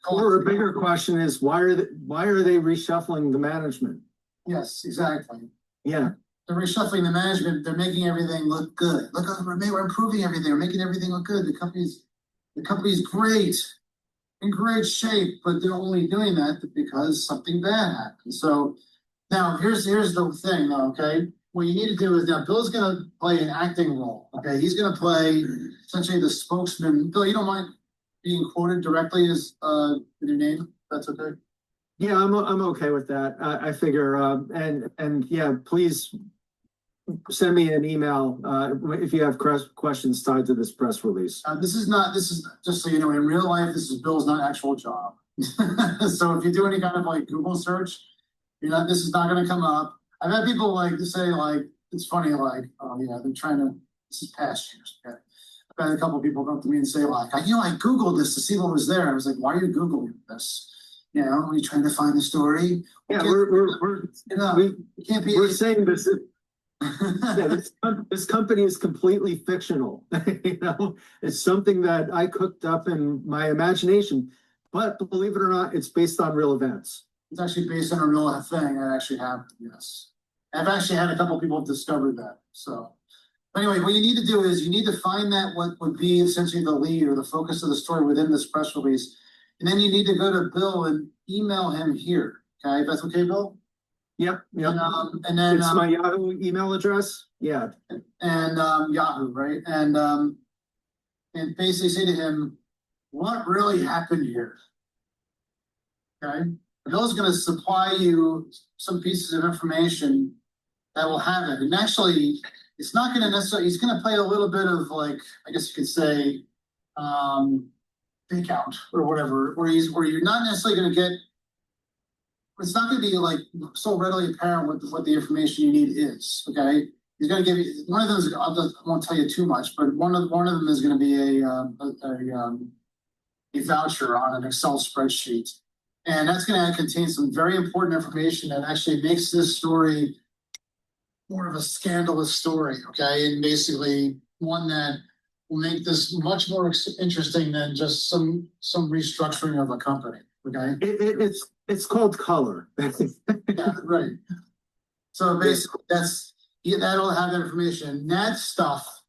Or a bigger question is why are they reshuffling the management? Yes, exactly. Yeah. They're reshuffling the management. They're making everything look good. Look, we're improving everything. We're making everything look good. The company's great, in great shape, but they're only doing that because something bad happened. So now here's the thing, though. Okay, what you need to do is now Bill's going to play an acting role. Okay, he's going to play essentially the spokesman. Bill, you don't mind being quoted directly as in your name? That's okay. Yeah, I'm okay with that. I figure, and yeah, please send me an email if you have questions tied to this press release. This is just so you know, in real life, this is Bill's not actual job. So if you do any kind of like Google search, this is not going to come up. I've had people like to say like, it's funny, like, oh yeah, they're trying to, this is past years. Okay. I've had a couple of people come to me and say like, I Googled this to see what was there. I was like, why are you Googling this? Are you trying to find the story? Yeah, we're saying this. This company is completely fictional. It's something that I cooked up in my imagination, but believe it or not, it's based on real events. It's actually based on a real thing that actually happened. Yes, I've actually had a couple of people have discovered that. So, anyway, what you need to do is you need to find that what would be essentially the lead or the focus of the story within this press release. And then you need to go to Bill and email him here. Okay, that's okay, Bill? Yep. And then it's my Yahoo email address. Yeah. And Yahoo, right? And basically say to him, what really happened here? Okay. Bill's going to supply you some pieces of information that will have it. And actually, it's not going to necessarily, he's going to play a little bit of like, I guess you could say, fake out or whatever, or you're not necessarily gonna get. It's not gonna be like so readily apparent what the information you need is, okay? He's gonna give you, one of those, I won't tell you too much, but one of them is gonna be a voucher on an Excel spreadsheet. And that's gonna contain some very important information that actually makes this story more of a scandalous story, okay? And basically one that will make this much more interesting than just some restructuring of a company, okay? It's called color. Yeah, right. So basically that'll have that information. That stuff,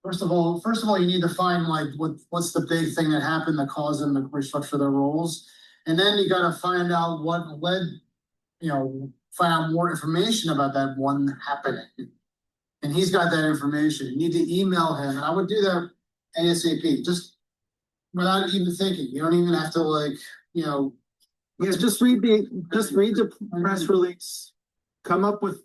first of all, you need to find like what's the big thing that happened that caused them to restructure their roles. And then you gotta find out what led, find out more information about that one happening. And he's got that information. You need to email him. And I would do that ASAP, just without even thinking. You don't even have to Just read the press release, come up with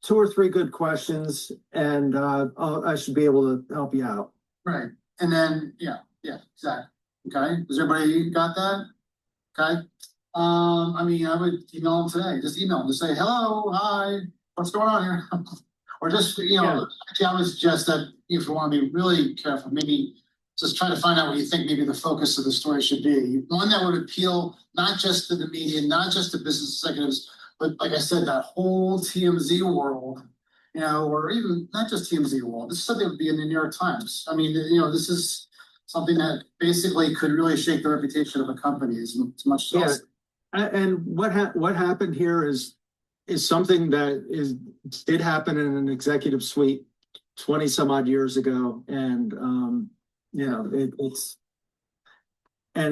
2 or 3 good questions, and I should be able to help you out. Right. And then, yeah, exactly. Okay. Does everybody got that? Okay. I would email them today. Just email them to say, hello, hi, what's going on here? Or just, actually, I would suggest that if you want to be really careful, maybe just try to find out what you think maybe the focus of the story should be. One that would appeal not just to the media, not just to business executives, but like I said, that whole TMZ world, or even not just TMZ world. This is something that would be in the New York Times. This is something that basically could really shake the reputation of a company as much as And what happened here is something that did happen in an executive suite 20 some odd years ago, and it was at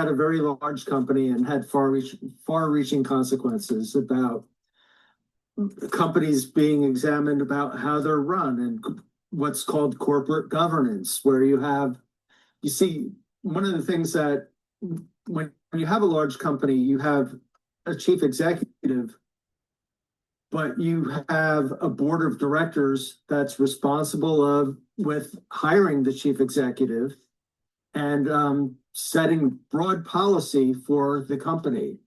a very large company and had far-reaching consequences about companies being examined about how they're run and what's called corporate governance, where you see one of the things that when you have a large company, you have a chief executive, but you have a board of directors that's responsible with hiring the chief executive and setting broad policy for the company.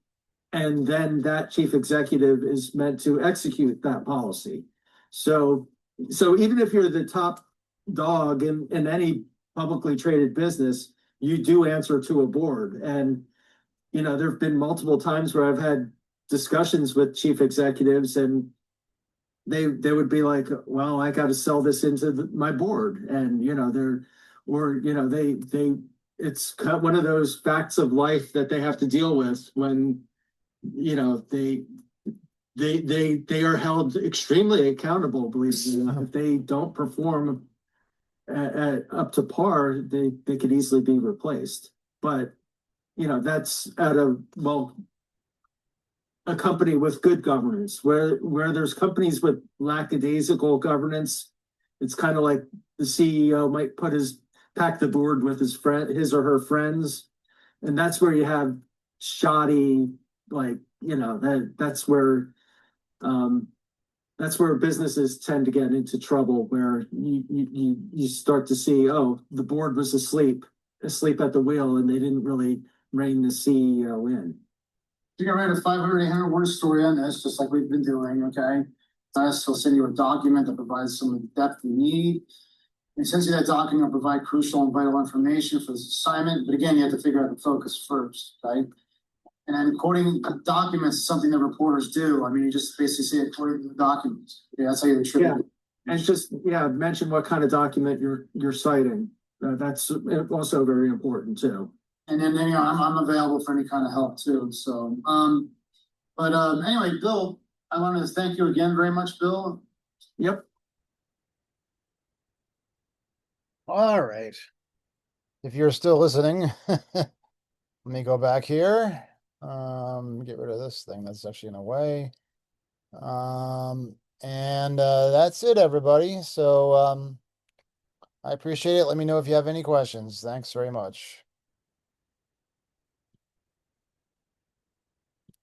And then that chief executive is meant to execute that policy. So even if you're the top dog in any publicly traded business, you do answer to a board. And there have been multiple times where I've had discussions with chief executives, and they would be like, well, I got to sell this into my board. And, it's kind of one of those facts of life that they have to deal with when, they are held extremely accountable, believe it or not. If they don't perform up to par, they could easily be replaced. But, that's a company with good governance. Where there's companies with lackadaisical governance, it's kind of like the CEO might pack the board with his or her friends, and that's where you have shoddy, that's where businesses tend to get into trouble, where you start to see, the board was asleep at the wheel, and they didn't really rein the CEO in. You can write a 500, 800-word story on this, just like we've been doing, okay? He'll send you a document that provides some of the depth you need. And since that document will provide crucial and vital information for this assignment, but again, you have to figure out the focus first, right? And then quoting the documents is something that reporters do. You just basically say according to the documents. Okay, that's how you attribute it. And just mention what kind of document you're citing. That's also very important too. And then I'm available for any kind of help too. So, anyway, Bill, I want to thank you again very much, Bill. Yep. All right. If you're still listening, let me go back here. Get rid of this thing that's actually in the way. And that's it, everybody. So I appreciate it. Let me know if you have any questions. Thanks very much.